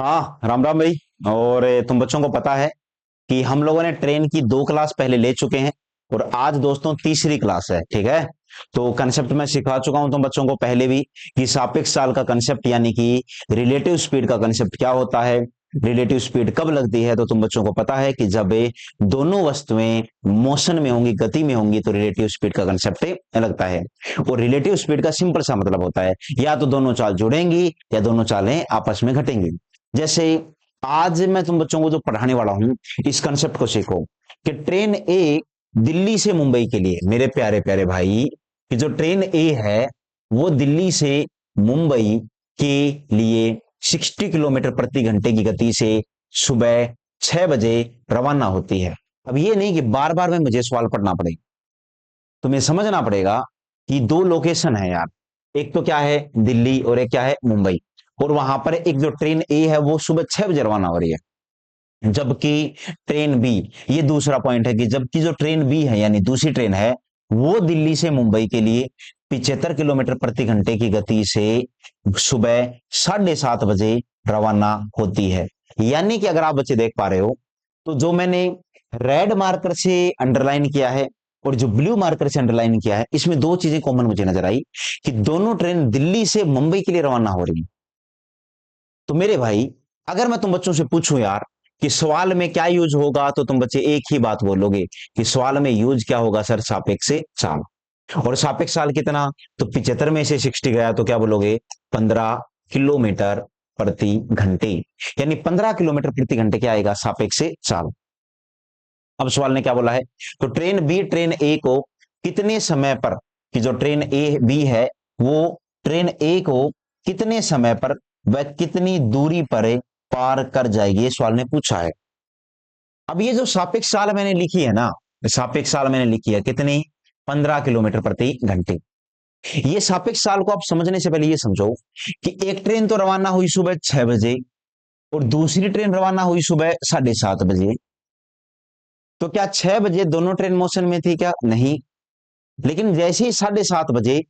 हाँ, राम राम भाई। और तुम बच्चों को पता है कि हम लोगों ने ट्रेन की 2 क्लास पहले ले चुके हैं और आज दोस्तों तीसरी क्लास है। ठीक है। तो कंसेप्ट मैं सिखा चुका हूं तुम बच्चों को पहले भी कि सापेक्ष चाल का कंसेप्ट यानी कि रिलेटिव स्पीड का कंसेप्ट क्या होता है। रिलेटिव स्पीड कब लगती है तो तुम बच्चों को पता है कि जब ये दोनों वस्तुएं मोशन में होंगी, गति में होंगी, तो रिलेटिव स्पीड का कंसेप्ट लगता है। और रिलेटिव स्पीड का सिंपल सा मतलब होता है या तो दोनों चाल जुड़ेंगी या दोनों चालें आपस में घटेंगी। जैसे आज मैं तुम बच्चों को जो पढ़ाने वाला हूं, इस कंसेप्ट को सीखो कि ट्रेन ए दिल्ली से मुंबई के लिए, मेरे प्यारे प्यारे भाई, कि जो ट्रेन ए है वो दिल्ली से मुंबई के लिए 60 किलोमीटर प्रति घंटे की गति से सुबह 6 बजे रवाना होती है। अब ये नहीं कि बार बार में मुझे सवाल पढ़ना पड़े, तुम्हें समझना पड़ेगा कि दो लोकेशन है यार। एक तो क्या है दिल्ली और एक क्या है मुंबई। और वहां पर एक जो ट्रेन ए है वो सुबह 6 बजे रवाना हो रही है, जबकि ट्रेन बी, ये दूसरा पॉइंट है कि जबकि जो ट्रेन बी है यानी दूसरी ट्रेन है वो दिल्ली से मुंबई के लिए 75 किलोमीटर प्रति घंटे की गति से सुबह 7:30 बजे रवाना होती है। यानी कि अगर आप बच्चे देख पा रहे हो तो जो मैंने रेड मार्कर से अंडरलाइन किया है और जो ब्लू मार्कर से अंडरलाइन किया है, इसमें दो चीजें कॉमन मुझे नजर आई कि दोनों ट्रेन दिल्ली से मुंबई के लिए रवाना हो रही है। तो मेरे भाई, अगर मैं तुम बच्चों से पूछूं यार कि सवाल में क्या यूज होगा, तो तुम बच्चे एक ही बात बोलोगे कि सवाल में यूज क्या होगा सर, सापेक्ष चाल। और सापेक्ष चाल कितना, तो 75 में से 60 गया तो क्या बोलोगे, 15 किलोमीटर प्रति घंटे। यानी 15 किलोमीटर प्रति घंटे क्या आएगा, सापेक्ष चाल। अब सवाल ने क्या बोला है, तो ट्रेन बी ट्रेन ए को कितने समय पर, कि जो ट्रेन ए बी है वो ट्रेन ए को कितने समय पर वह कितनी दूरी पर पार कर जाएगी, ये सवाल ने पूछा है। अब ये जो सापेक्ष चाल मैंने लिखी है ना, सापेक्ष चाल मैंने लिखी है कितनी, 15 किलोमीटर प्रति घंटे। ये सापेक्ष चाल को आप समझने से पहले ये समझो कि एक ट्रेन तो रवाना हुई सुबह 6 बजे और दूसरी ट्रेन रवाना हुई सुबह 7:30 बजे। तो क्या 6 बजे दोनों ट्रेन मोशन में थी, क्या नहीं। लेकिन जैसे ही 7:30 बजे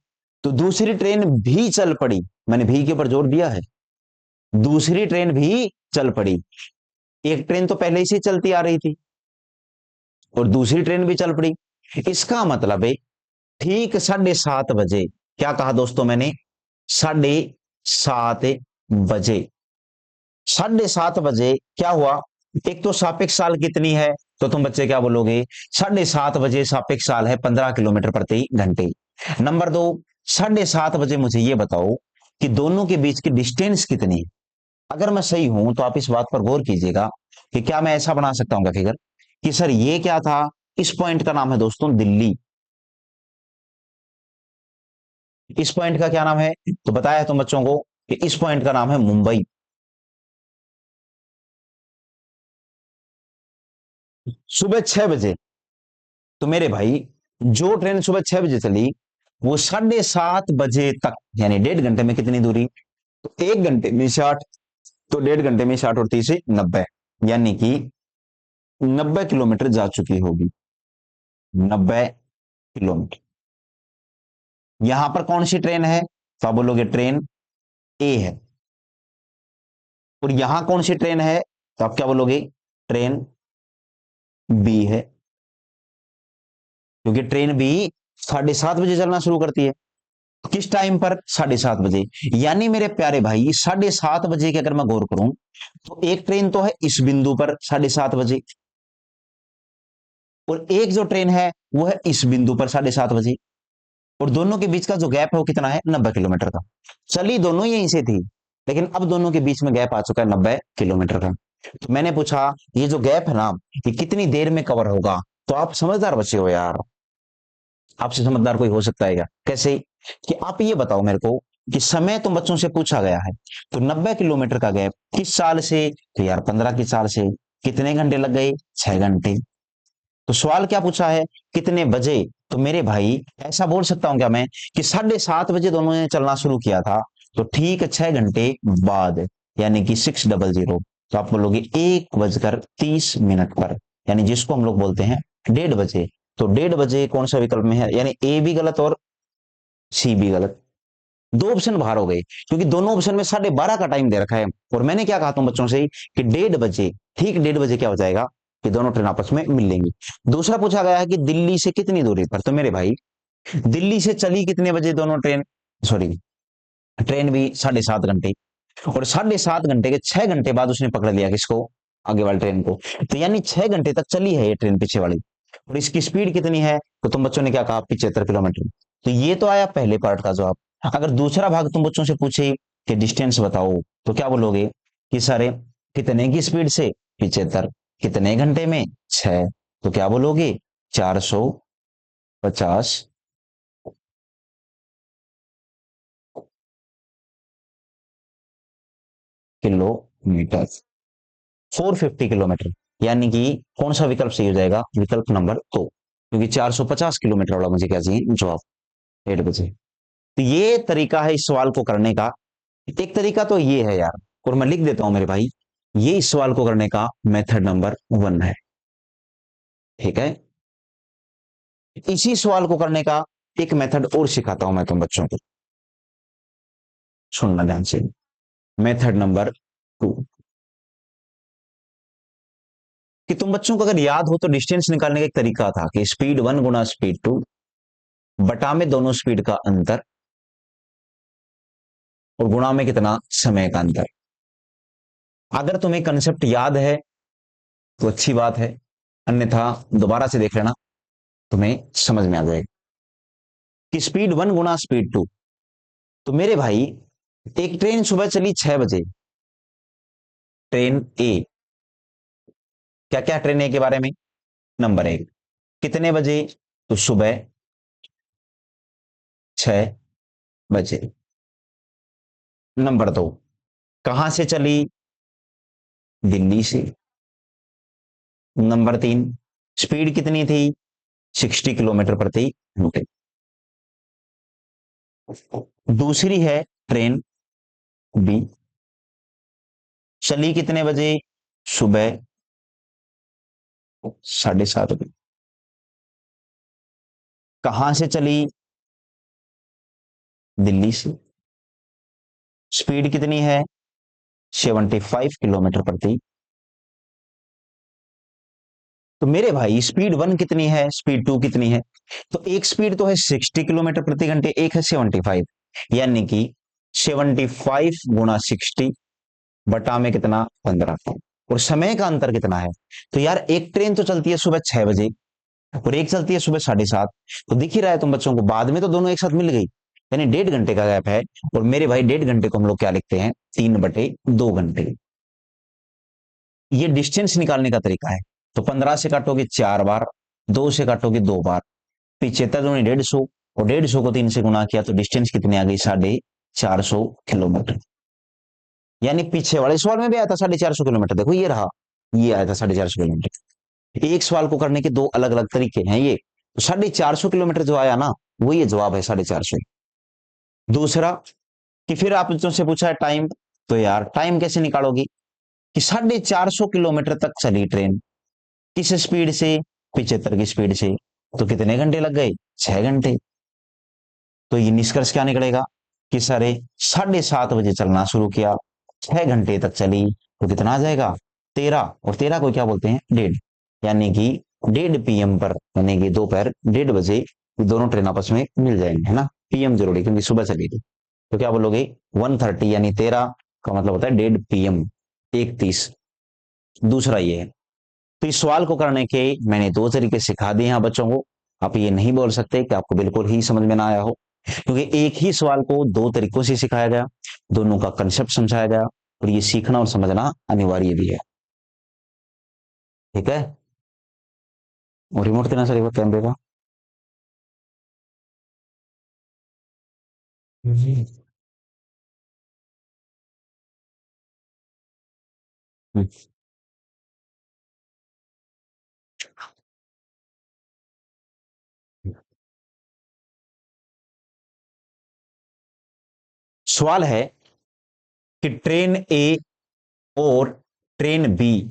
तो दूसरी ट्रेन भी चल पड़ी, मैंने भी के ऊपर जोर दिया है, दूसरी ट्रेन भी चल पड़ी। एक ट्रेन तो पहले से चलती आ रही थी और दूसरी ट्रेन भी चल पड़ी। इसका मतलब है ठीक 7:30 बजे, क्या कहा दोस्तों मैंने, 7:30 बजे, 7:30 बजे क्या हुआ, एक तो सापेक्ष चाल कितनी है, तो तुम बच्चे क्या बोलोगे, 7:30 बजे सापेक्ष चाल है 15 किलोमीटर प्रति घंटे। नंबर दो, 7:30 बजे मुझे ये बताओ कि दोनों के बीच की डिस्टेंस कितनी है। अगर मैं सही हूं तो आप इस बात पर गौर कीजिएगा कि क्या मैं ऐसा बना सकता हूं क्या फिगर, कि सर ये क्या था, इस पॉइंट का नाम है दोस्तों दिल्ली, इस पॉइंट का क्या नाम है, तो बताया तुम बच्चों को कि इस पॉइंट का नाम है मुंबई। सुबह 6 बजे, तो मेरे भाई जो ट्रेन सुबह 6 बजे चली वो 7:30 बजे तक, यानी 1.5 घंटे में कितनी दूरी, तो 1 घंटे में 60, तो 1.5 घंटे में 60 और 30 90, यानी कि 90 किलोमीटर जा चुकी होगी, 90 किलोमीटर। यहां पर कौन सी ट्रेन है, तो आप बोलोगे ट्रेन ए है। और यहां कौन सी ट्रेन है, तो आप क्या बोलोगे, ट्रेन बी है, क्योंकि ट्रेन बी 7:30 बजे चलना शुरू करती है। किस टाइम पर, 7:30 बजे। यानी मेरे प्यारे भाई 7:30 बजे की अगर मैं गौर करूं तो एक ट्रेन तो है इस बिंदु पर 7:30 बजे, और एक जो ट्रेन है वो है इस बिंदु पर 7:30 बजे, और दोनों के बीच का जो गैप है वो कितना है, 90 किलोमीटर का। चली दोनों यहीं से थी, लेकिन अब दोनों के बीच में गैप आ चुका है 90 किलोमीटर का। तो मैंने पूछा ये जो गैप है ना, ये कितनी देर में कवर होगा, तो आप समझदार बच्चे हो यार, आपसे समझदार कोई हो सकता है क्या, कैसे, कि आप ये बताओ मेरे को कि समय तो बच्चों से पूछा गया है, तो 90 किलोमीटर का गैप किस साल से, तो यार 15 की साल से, कितने घंटे लग गए, 6 घंटे। तो सवाल क्या पूछा है, कितने बजे, तो मेरे भाई ऐसा बोल सकता हूं क्या मैं कि 7:30 बजे दोनों ने चलना शुरू किया था, तो ठीक 6 घंटे बाद, यानी कि 600, तो आप बोलोगे 1:30 पर, यानी जिसको हम लोग बोलते हैं 1:30 बजे। तो 1:30 कौन सा विकल्प में है, यानी ए भी गलत और सी भी गलत, दो ऑप्शन बाहर हो गए, क्योंकि दोनों ऑप्शन में 12:30 का टाइम दे रखा है। और मैंने क्या कहा तुम बच्चों से कि 1:30 बजे, ठीक 1:30 बजे क्या हो जाएगा कि दोनों ट्रेन आपस में मिल लेंगी। दूसरा पूछा गया है कि दिल्ली से कितनी दूरी पर, तो मेरे भाई दिल्ली से चली कितने बजे दोनों ट्रेन, सॉरी ट्रेन भी 7.5 घंटे, और 7.5 घंटे के 6 घंटे बाद उसने पकड़ लिया किसको, आगे वाली ट्रेन को। तो यानी 6 घंटे तक चली है ये ट्रेन पीछे वाली, और इसकी स्पीड कितनी है, तो तुम बच्चों ने क्या कहा 75 किलोमीटर। तो ये तो आया पहले पार्ट का जवाब। अगर दूसरा भाग तुम बच्चों से पूछे कि डिस्टेंस बताओ, तो क्या बोलोगे कि सर कितने की स्पीड से 75, कितने घंटे में 6, तो क्या बोलोगे 450 किलोमीटर, 450 किलोमीटर। यानी कि कौन सा विकल्प सही हो जाएगा, विकल्प नंबर 2, क्योंकि 450 किलोमीटर वाला मुझे क्या चाहिए जवाब, 1:30 बजे। तो ये तरीका है इस सवाल को करने का। एक तरीका तो ये है यार, और मैं लिख देता हूं मेरे भाई, ये इस सवाल को करने का मेथड नंबर 1 है, ठीक है। इसी सवाल को करने का एक मेथड और सिखाता हूं मैं तुम बच्चों को, सुनना ध्यान से। मेथड नंबर 2, कि तुम बच्चों को अगर याद हो तो डिस्टेंस निकालने का एक तरीका था कि स्पीड 1 गुना स्पीड 2 बटा में दोनों स्पीड का अंतर, और गुणा में कितना, समय का अंतर। अगर तुम्हें कंसेप्ट याद है तो अच्छी बात है, अन्यथा दोबारा से देख लेना, तुम्हें समझ में आ जाएगा। कि स्पीड 1 गुना स्पीड 2, तो मेरे भाई एक ट्रेन सुबह चली 6 बजे, ट्रेन ए, क्या क्या ट्रेन ए के बारे में, नंबर 1 कितने बजे, तो सुबह 6 बजे। नंबर 2 कहां से चली, दिल्ली से। नंबर 3 स्पीड कितनी थी, 60 किलोमीटर प्रति घंटे। दूसरी है ट्रेन बी, चली कितने बजे, सुबह 7:30 बजे। कहां से चली, दिल्ली से। स्पीड कितनी है, 75 किलोमीटर प्रति। तो मेरे भाई स्पीड 1 कितनी है, स्पीड 2 कितनी है, तो एक स्पीड तो है 60 किलोमीटर प्रति घंटे, एक है 75, यानी कि 75 गुणा 60 बटा में कितना, 15। और समय का अंतर कितना है, तो यार एक ट्रेन तो चलती है सुबह 6 बजे और एक चलती है सुबह 7:30, तो दिख ही रहा है तुम बच्चों को, बाद में तो दोनों एक साथ मिल गई, यानी 1.5 घंटे का गैप है। और मेरे भाई 1.5 घंटे को हम लोग क्या लिखते हैं, 3/2 घंटे। ये डिस्टेंस निकालने का तरीका है। तो 15 से काटोगे 4 बार, 2 से काटोगे 2 बार, 75 दूनी 150, और 150 को 3 से गुना किया तो डिस्टेंस कितनी आ गई, 450 किलोमीटर। यानी पीछे वाले सवाल में भी आया था 450 किलोमीटर, देखो ये रहा, ये आया था 450 किलोमीटर। एक सवाल को करने के दो अलग अलग तरीके हैं ये, तो 450 किलोमीटर जो आया ना, वो ये जवाब है 450। दूसरा कि फिर आप से पूछा है टाइम, तो यार टाइम कैसे निकालोगी, कि 450 किलोमीटर तक चली ट्रेन, किस स्पीड से, 75 की स्पीड से, तो कितने घंटे लग गए, 6 घंटे। तो ये निष्कर्ष क्या निकलेगा कि सारे 7:30 बजे चलना शुरू किया, 6 घंटे तक चली, तो कितना आ जाएगा, 13, और 13 को क्या बोलते हैं, 1:30, यानी कि 1:30 PM पर, यानी कि दोपहर 1:30 बजे दोनों ट्रेन आपस में मिल जाएंगे, है ना। PM जरूरी क्योंकि सुबह चलेगी, तो क्या बोलोगे 1:30, यानी 13 का मतलब होता है 1:30 PM, 1:30। दूसरा ये है, तो इस सवाल को करने के मैंने दो तरीके सिखा दिए हैं बच्चों को। आप ये नहीं बोल सकते कि आपको बिल्कुल ही समझ में ना आया हो, क्योंकि एक ही सवाल को दो तरीकों से सिखाया गया, दोनों का कंसेप्ट समझाया गया, और ये सीखना और समझना अनिवार्य भी है, ठीक है। और रिमोट देना सर कैमरे का। हम्म। सवाल है कि ट्रेन ए और ट्रेन बी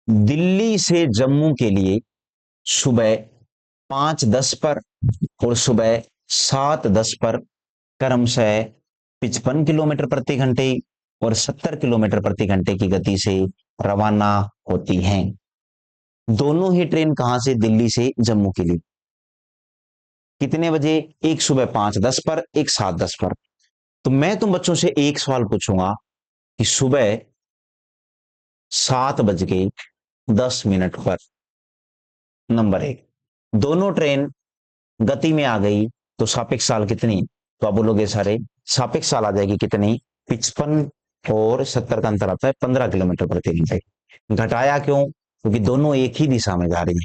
दिल्ली से जम्मू के लिए सुबह 5:10 पर और सुबह 7:10 पर क्रमशः 55 किलोमीटर प्रति घंटे और 70 किलोमीटर प्रति घंटे की गति से रवाना होती हैं। दोनों ही ट्रेन कहां से? दिल्ली से जम्मू के लिए। कितने बजे? एक सुबह 5:10 पर, एक 7:10 पर। तो मैं तुम बच्चों से एक सवाल पूछूंगा कि सुबह 7:10 पर, नंबर एक, दोनों ट्रेन गति में आ गई तो सापेक्ष काल कितनी? तो आप बोलोगे सारे सापेक्ष काल आ जाएगी कितनी? 55 और 70 का अंतर आता है 15 किलोमीटर प्रति घंटे। घटाया क्यों? क्योंकि दोनों एक ही दिशा में जा रही है।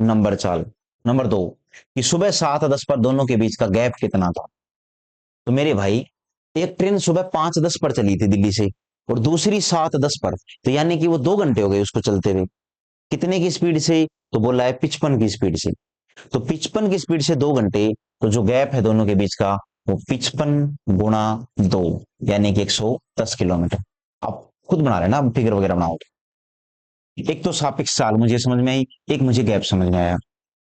नंबर 4। नंबर 2, कि सुबह 7:10 पर दोनों के बीच का गैप कितना था? तो मेरे भाई, एक ट्रेन सुबह 5:10 पर चली थी दिल्ली से और दूसरी 7:10 पर, तो यानी कि वो 2 घंटे हो गए उसको चलते हुए। कितने की स्पीड से? तो बोला है 55 की स्पीड से। तो 55 की स्पीड से 2 घंटे, तो जो गैप है दोनों के बीच का वो 55 × 2, यानी कि 110 किलोमीटर। आप खुद बना रहे ना, फिगर वगैरह बनाओ। एक तो सापेक्ष काल मुझे समझ में आई, एक मुझे गैप समझ में आया।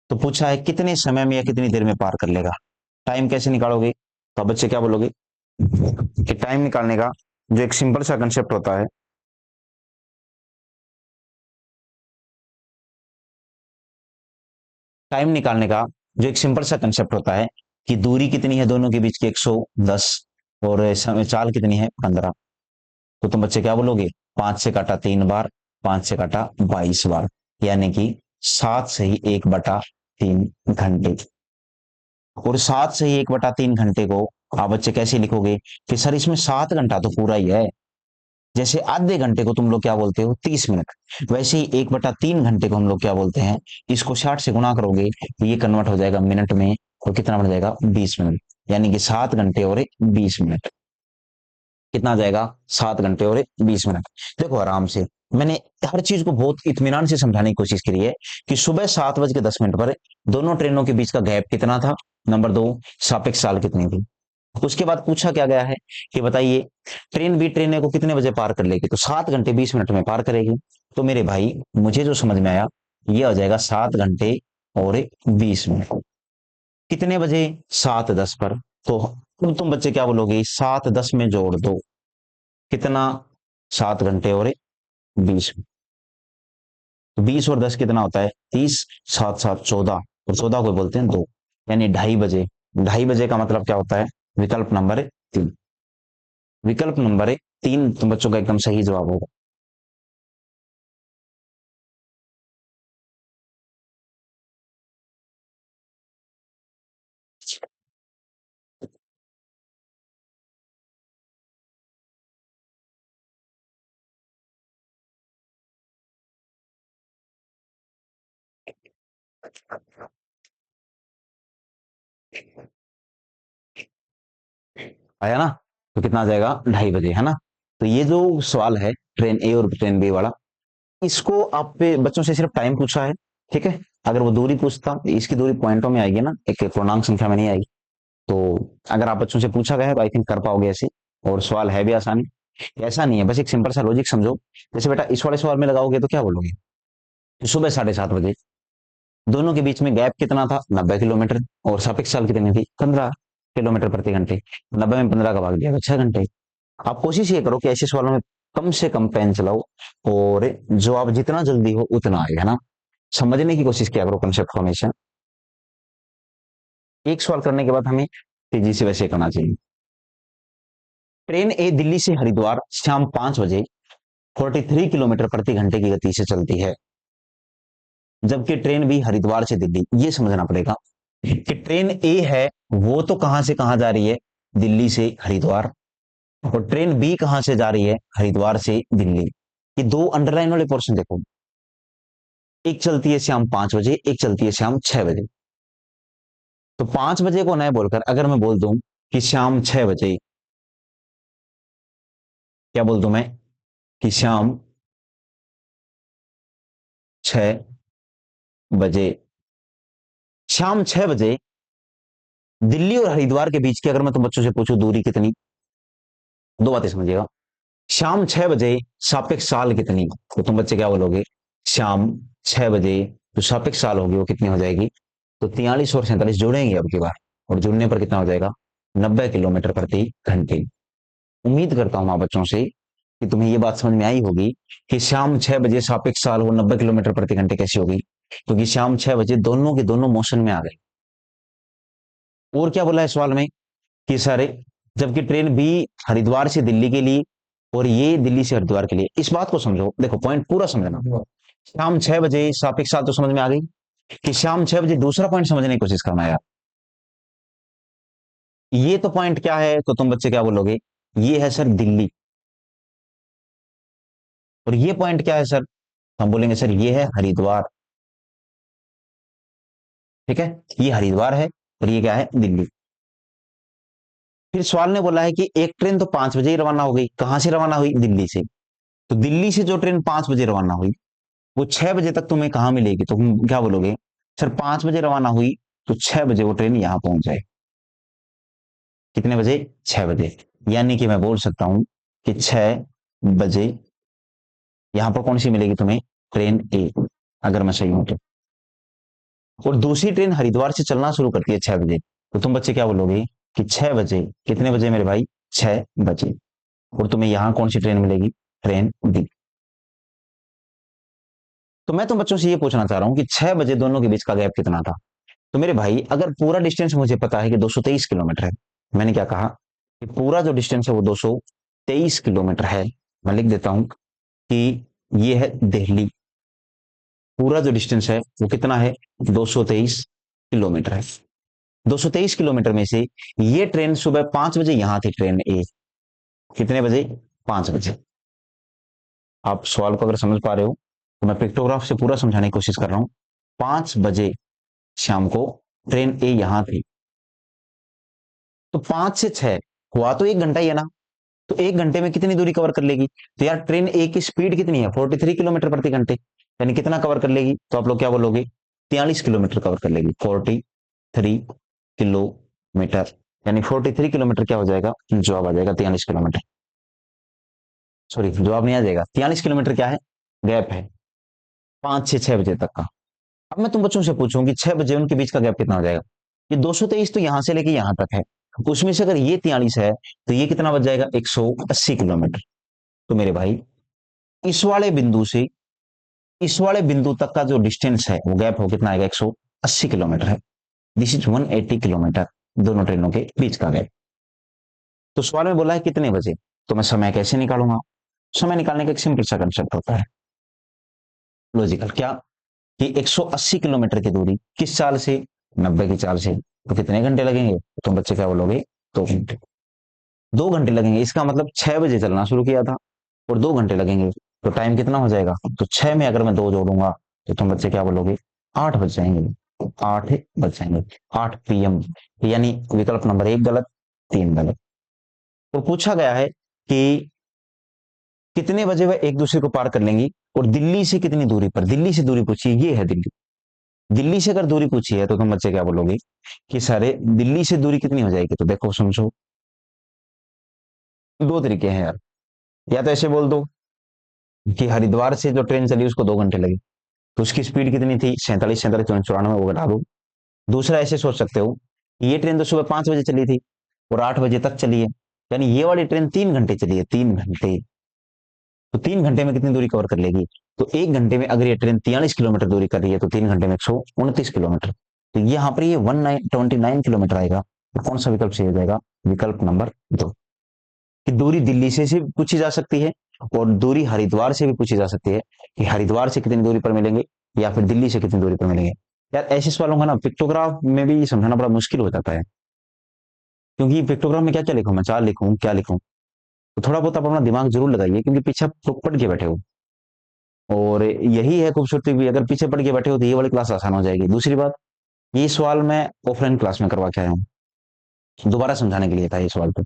तो पूछा है कितने समय में या कितनी देर में पार कर लेगा। टाइम कैसे निकालोगे? तो बच्चे क्या बोलोगे कि टाइम निकालने का जो एक सिंपल सा कंसेप्ट होता है, टाइम निकालने का जो एक सिंपल सा कंसेप्ट होता है कि दूरी कितनी है दोनों के बीच की? 110, और समय चाल कितनी है? 15। तो तुम बच्चे क्या बोलोगे? 5 से काटा 3 बार, 5 से काटा 22 बार, यानी कि 7 से 1/3 घंटे। और 7 से 1/3 घंटे को आप बच्चे कैसे लिखोगे कि सर इसमें 7 घंटा तो पूरा ही है। जैसे आधे घंटे को तुम लोग क्या बोलते हो? 30 मिनट। वैसे ही 1/3 घंटे को हम लोग क्या बोलते हैं? इसको 60 से गुणा करोगे तो ये कन्वर्ट हो जाएगा मिनट में, और कितना बन जाएगा? 20 मिनट। यानी कि 7 घंटे और 20 मिनट। कितना आ जाएगा? 7 घंटे और 20 मिनट। देखो आराम से, मैंने हर चीज को बहुत इत्मीनान से समझाने की कोशिश करी है कि सुबह 7:10 पर दोनों ट्रेनों के बीच का गैप कितना था। नंबर 2, सापेक्ष काल कितनी थी। उसके बाद पूछा क्या गया है कि बताइए ट्रेन बी ट्रेन ए को कितने बजे पार कर लेगी? तो 7 घंटे 20 मिनट में पार करेगी। तो मेरे भाई, मुझे जो समझ में आया ये आ जाएगा 7 घंटे और 20 मिनट। कितने बजे? 7:10 पर। तो अब तुम बच्चे क्या बोलोगे? 7:10 में जोड़ दो, कितना? 7 घंटे और 20 मिनट। तो 20 और 10 कितना होता है? 30, 7 7 14, और 14 को बोलते हैं 2, यानी 2:30 बजे। 2:30 बजे का मतलब क्या होता है? विकल्प नंबर 3। विकल्प नंबर 3 तुम बच्चों का एकदम सही जवाब होगा। आया ना? तो कितना आ जाएगा? 2:30 बजे, है ना? तो ये जो सवाल है ट्रेन ए और ट्रेन बी वाला, इसको आप पे बच्चों से सिर्फ टाइम पूछा है, ठीक है। अगर वो दूरी पूछता, इसकी दूरी पॉइंटों में आएगी ना, एक पूर्णांक संख्या में नहीं आएगी। तो अगर आप बच्चों से पूछा गया है तो आई थिंक कर पाओगे ऐसे। और सवाल है भी आसानी, ऐसा नहीं है, बस एक सिंपल सा लॉजिक समझो। जैसे बेटा इस वाले सवाल में लगाओगे तो क्या बोलोगे? सुबह 7:30 बजे दोनों के बीच में गैप कितना था? 90 किलोमीटर। और सापेक्ष काल कितनी थी? 15 किलोमीटर प्रति घंटे। 90 में 15 का भाग दिया तो 6 घंटे। आप कोशिश ये करो कि ऐसे सवालों में कम से कम पेन चलाओ, और जवाब जितना जल्दी हो उतना आए, है ना। समझने की कोशिश किया करो कंसेप्ट को हमेशा। एक सवाल करने के बाद हमें तेजी से वैसे करना चाहिए। ट्रेन ए दिल्ली से हरिद्वार शाम 5 बजे 43 किलोमीटर प्रति घंटे की गति से चलती है, जबकि ट्रेन बी हरिद्वार से दिल्ली। ये समझना पड़ेगा कि ट्रेन ए है वो तो कहां से कहां जा रही है? दिल्ली से हरिद्वार। और ट्रेन बी कहां से जा रही है? हरिद्वार से दिल्ली। ये दो अंडरलाइन वाले पोर्शन देखो, एक चलती है शाम 5 बजे, एक चलती है शाम 6 बजे। तो 5 बजे को न बोलकर अगर मैं बोल दूं कि शाम 6 बजे, क्या बोल दूं मैं? कि शाम 6 बजे। शाम 6 बजे दिल्ली और हरिद्वार के बीच की अगर मैं तुम बच्चों से पूछूं दूरी कितनी, दो बातें समझिएगा। शाम 6 बजे सापेक्ष काल कितनी? तो तुम बच्चे क्या बोलोगे? शाम 6 बजे जो सापेक्ष काल होगी वो कितनी हो जाएगी? तो 43 और 47 जुड़ेंगे अब की बार, और जुड़ने पर कितना हो जाएगा? 90 किलोमीटर प्रति घंटे। उम्मीद करता हूं आप बच्चों से कि तुम्हें ये बात समझ में आई होगी कि शाम 6 बजे सापेक्ष काल वो 90 किलोमीटर प्रति घंटे कैसे होगी, क्योंकि शाम 6 बजे दोनों के दोनों मोशन में आ गए। और क्या बोला है सवाल में कि सर जबकि ट्रेन बी हरिद्वार से दिल्ली के लिए और ये दिल्ली से हरिद्वार के लिए, इस बात को समझो, देखो पॉइंट पूरा समझना। शाम 6 बजे सापेक्ष काल तो समझ में आ गई कि शाम 6 बजे, दूसरा पॉइंट समझने की कोशिश करना यार। ये तो पॉइंट क्या है, तो तुम बच्चे क्या बोलोगे, ये है सर दिल्ली। और ये पॉइंट क्या है सर, हम बोलेंगे सर ये है हरिद्वार। ठीक है, ये हरिद्वार है और ये क्या है, दिल्ली। फिर सवाल ने बोला है कि एक ट्रेन तो 5 बजे ही रवाना हो गई, कहां से रवाना हुई, दिल्ली से। तो दिल्ली से जो ट्रेन 5 बजे रवाना हुई वो 6 बजे तक तुम्हें कहां मिलेगी, तो तुम क्या बोलोगे, सर 5 बजे रवाना हुई तो 6 बजे वो ट्रेन यहां पहुंच जाए। कितने बजे, 6 बजे। यानी कि मैं बोल सकता हूं कि 6 बजे यहां पर कौन सी मिलेगी तुम्हें, ट्रेन ए, अगर मैं सही हूं तो। और दूसरी ट्रेन हरिद्वार से चलना शुरू करती है 6 बजे, तो तुम बच्चे क्या बोलोगे कि 6 बजे, कितने बजे मेरे भाई, 6 बजे। और तुम्हें यहां कौन सी ट्रेन मिलेगी, ट्रेन डी। तो मैं तुम बच्चों से ये पूछना चाह रहा हूं कि 6 बजे दोनों के बीच का गैप कितना था। तो मेरे भाई अगर पूरा डिस्टेंस मुझे पता है कि 223 किलोमीटर है, मैंने क्या कहा कि पूरा जो डिस्टेंस है वो 223 किलोमीटर है। मैं लिख देता हूं कि ये है दिल्ली, पूरा जो डिस्टेंस है वो कितना है, 223 किलोमीटर है। 223 किलोमीटर में से ये ट्रेन सुबह 5 बजे यहां थी, ट्रेन ए, कितने बजे, 5 बजे। आप सवाल को अगर समझ पा रहे हो तो मैं पिक्टोग्राफ से पूरा समझाने की कोशिश कर रहा हूं। 5 बजे शाम को ट्रेन ए यहां थी, तो 5 से 6 हुआ तो 1 घंटा ही है ना। तो 1 घंटे में कितनी दूरी कवर कर लेगी, तो यार ट्रेन ए की स्पीड कितनी है, 43 किलोमीटर प्रति घंटे, यानी कितना कवर कर लेगी, तो आप लोग क्या बोलोगे, 43 किलोमीटर कवर कर लेगी, 43 किलोमीटर। यानी 43 किलोमीटर क्या हो जाएगा, जवाब आ जाएगा 43 किलोमीटर। सॉरी, जवाब नहीं आ जाएगा, 43 किलोमीटर क्या है, गैप है 5 से 6 बजे तक का। अब मैं तुम बच्चों से पूछूं कि 6 बजे उनके बीच का गैप कितना हो जाएगा। ये 223 तो यहां से लेके यहां तक है, उसमें से अगर ये 43 है तो ये कितना बच जाएगा, 180 किलोमीटर। तो मेरे भाई इस वाले बिंदु से इस वाले बिंदु तक का जो डिस्टेंस है वो गैप हो कितना आएगा, 180 किलोमीटर है। दिस इज 180 किलोमीटर, दोनों ट्रेनों के बीच का गैप। तो सवाल में बोला है कितने बजे, तो मैं समय कैसे निकालूंगा, समय निकालने का एक सिंपल सा कंसेप्ट होता है, लॉजिकल, क्या कि 180 किलोमीटर की दूरी किस चाल से, 90 की चाल से, तो कितने घंटे लगेंगे, तो तुम बच्चे क्या बोलोगे, 2 घंटे। 2 घंटे लगेंगे, इसका मतलब 6 बजे चलना शुरू किया था और 2 घंटे लगेंगे, तो टाइम कितना हो जाएगा, तो 6 में अगर मैं 2 जोड़ूंगा तो तुम बच्चे क्या बोलोगे, 8 बज जाएंगे, 8 बज जाएंगे, 8 PM। यानी विकल्प नंबर 1 गलत, 3 गलत। तो पूछा गया है कि कितने बजे वह एक दूसरे को पार कर लेंगी और दिल्ली से कितनी दूरी पर, दिल्ली से दूरी पूछी, ये है दिल्ली। दिल्ली से अगर दूरी पूछी है तो तुम बच्चे क्या बोलोगे कि सारे दिल्ली से दूरी कितनी हो जाएगी, तो देखो समझो, दो तरीके हैं यार। या तो ऐसे बोल दो कि हरिद्वार से जो ट्रेन चली उसको 2 घंटे लगे, तो उसकी स्पीड कितनी थी, 47, 47, 94, वो घटा दो। दूसरा ऐसे सोच सकते हो कि ये ट्रेन तो सुबह 5 बजे चली थी और 8 बजे तक चली है, यानी ये वाली ट्रेन 3 घंटे चली है, 3 घंटे। तो 3 घंटे में कितनी दूरी कवर कर लेगी, तो 1 घंटे में अगर ये ट्रेन 43 किलोमीटर दूरी कर रही है तो 3 घंटे में 129 किलोमीटर। तो यहाँ पर ये 129 किलोमीटर आएगा। तो कौन सा विकल्प सही हो जाएगा, विकल्प नंबर 2। कि दूरी दिल्ली से भी पूछी जा सकती है और दूरी हरिद्वार से भी पूछी जा सकती है, कि हरिद्वार से कितनी दूरी पर मिलेंगे या फिर दिल्ली से कितनी दूरी पर मिलेंगे। यार ऐसे सवालों का ना पिक्टोग्राफ में भी समझाना बड़ा मुश्किल हो जाता है, क्योंकि पिक्टोग्राफ में क्या क्या लिखूं, मैं चार लिखूं, क्या लिखूं। तो थोड़ा बहुत आप अपना दिमाग जरूर लगाइए, क्योंकि पीछे आप तो पढ़ के बैठे हो, और यही है खूबसूरती भी, अगर पीछे पढ़ के बैठे हो तो ये वाली क्लास आसान हो जाएगी। दूसरी बात, ये सवाल मैं ऑफलाइन क्लास में करवा के आया हूँ, दोबारा समझाने के लिए था ये सवाल तो।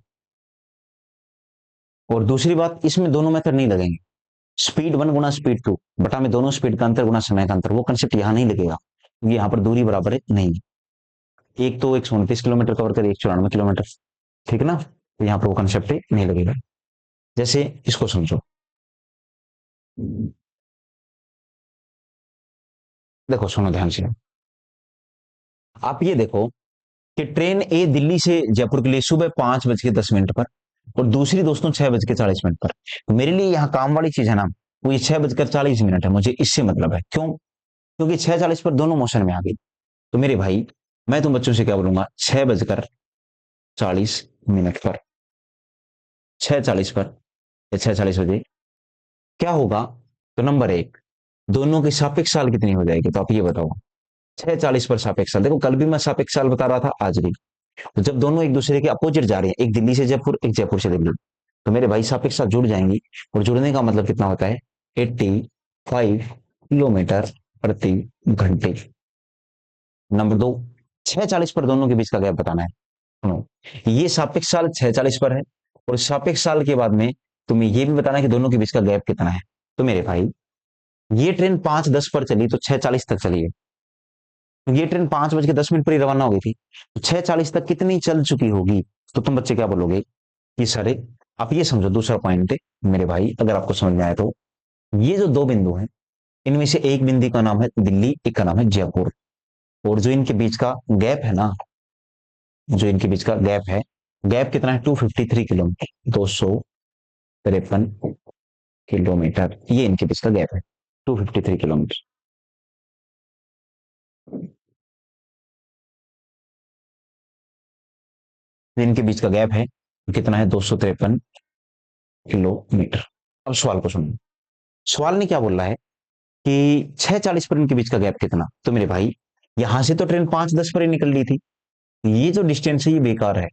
और दूसरी बात, इसमें दोनों मेथड नहीं लगेंगे, स्पीड 1 गुना स्पीड 2 बटा में दोनों स्पीड का अंतर गुना समय का अंतर, वो कंसेप्ट यहाँ नहीं लगेगा, क्योंकि यहाँ पर दूरी बराबर है नहीं। एक तो 129 किलोमीटर कवर करे, 194 किलोमीटर, ठीक है ना, तो यहाँ पर वो कंसेप्ट नहीं लगेगा। जैसे इसको समझो, देखो सुनो ध्यान से, आप ये देखो कि ट्रेन ए दिल्ली से जयपुर के लिए सुबह 5 बज के 10 मिनट पर और दूसरी दोस्तों 6:40 पर। तो मेरे लिए यहाँ काम वाली चीज है ना, वो ये 6:40 है, मुझे इससे मतलब है। क्यों? क्योंकि 6:40 पर दोनों मोशन में आ गई। तो मेरे भाई, मैं तुम बच्चों से क्या बोलूंगा, 6:40 पर, 6:40 पर या 6:40 बजे क्या होगा? तो नंबर एक, दोनों की सापेक्ष साल कितनी हो जाएगी? तो आप ये बताओ। 6:40 पर सापेक्ष साल, देखो कल भी मैं सापेक्ष साल बता रहा था, आज भी। तो जब दोनों एक दूसरे के अपोजिट जा रहे हैं, एक दिल्ली से जयपुर, एक जयपुर से दिल्ली, तो मेरे भाई सापेक्ष साल जुड़ जाएंगी। और जुड़ने का मतलब कितना होता है? 85 किलोमीटर प्रति घंटे। नंबर दो, 6:40 पर दोनों के बीच का गैप बताना है। सुनो, ये सापेक्ष साल 6:40 पर है, और सापेक्ष साल के बाद में तुम्हें ये भी बताना है कि दोनों के बीच का गैप कितना है। तो मेरे भाई, ये ट्रेन 5:10 पर चली तो 6:40 तक चली है। तो ये ट्रेन 5:10 पर ही रवाना हो गई थी, तो 6:40 तक कितनी चल चुकी होगी? तो तुम बच्चे क्या बोलोगे कि सर, आप ये समझो, दूसरा पॉइंट है मेरे भाई, अगर आपको समझ में आए तो, ये जो दो बिंदु हैं, इनमें से एक बिंदु का नाम है दिल्ली, एक का नाम है जयपुर। और जो इनके बीच का गैप है ना, जो इनके बीच का गैप है, गैप कितना है? 253 किलोमीटर, 253 किलोमीटर, ये इनके बीच का गैप है, 253 किलोमीटर। इनके बीच का गैप है कितना है? 253 किलोमीटर। अब सवाल को सुनो, सवाल ने क्या बोल रहा है कि 6:40 पर इनके बीच का गैप कितना? तो मेरे भाई, यहां से तो ट्रेन 5:10 पर ही निकल ली थी, ये जो डिस्टेंस है ये बेकार है।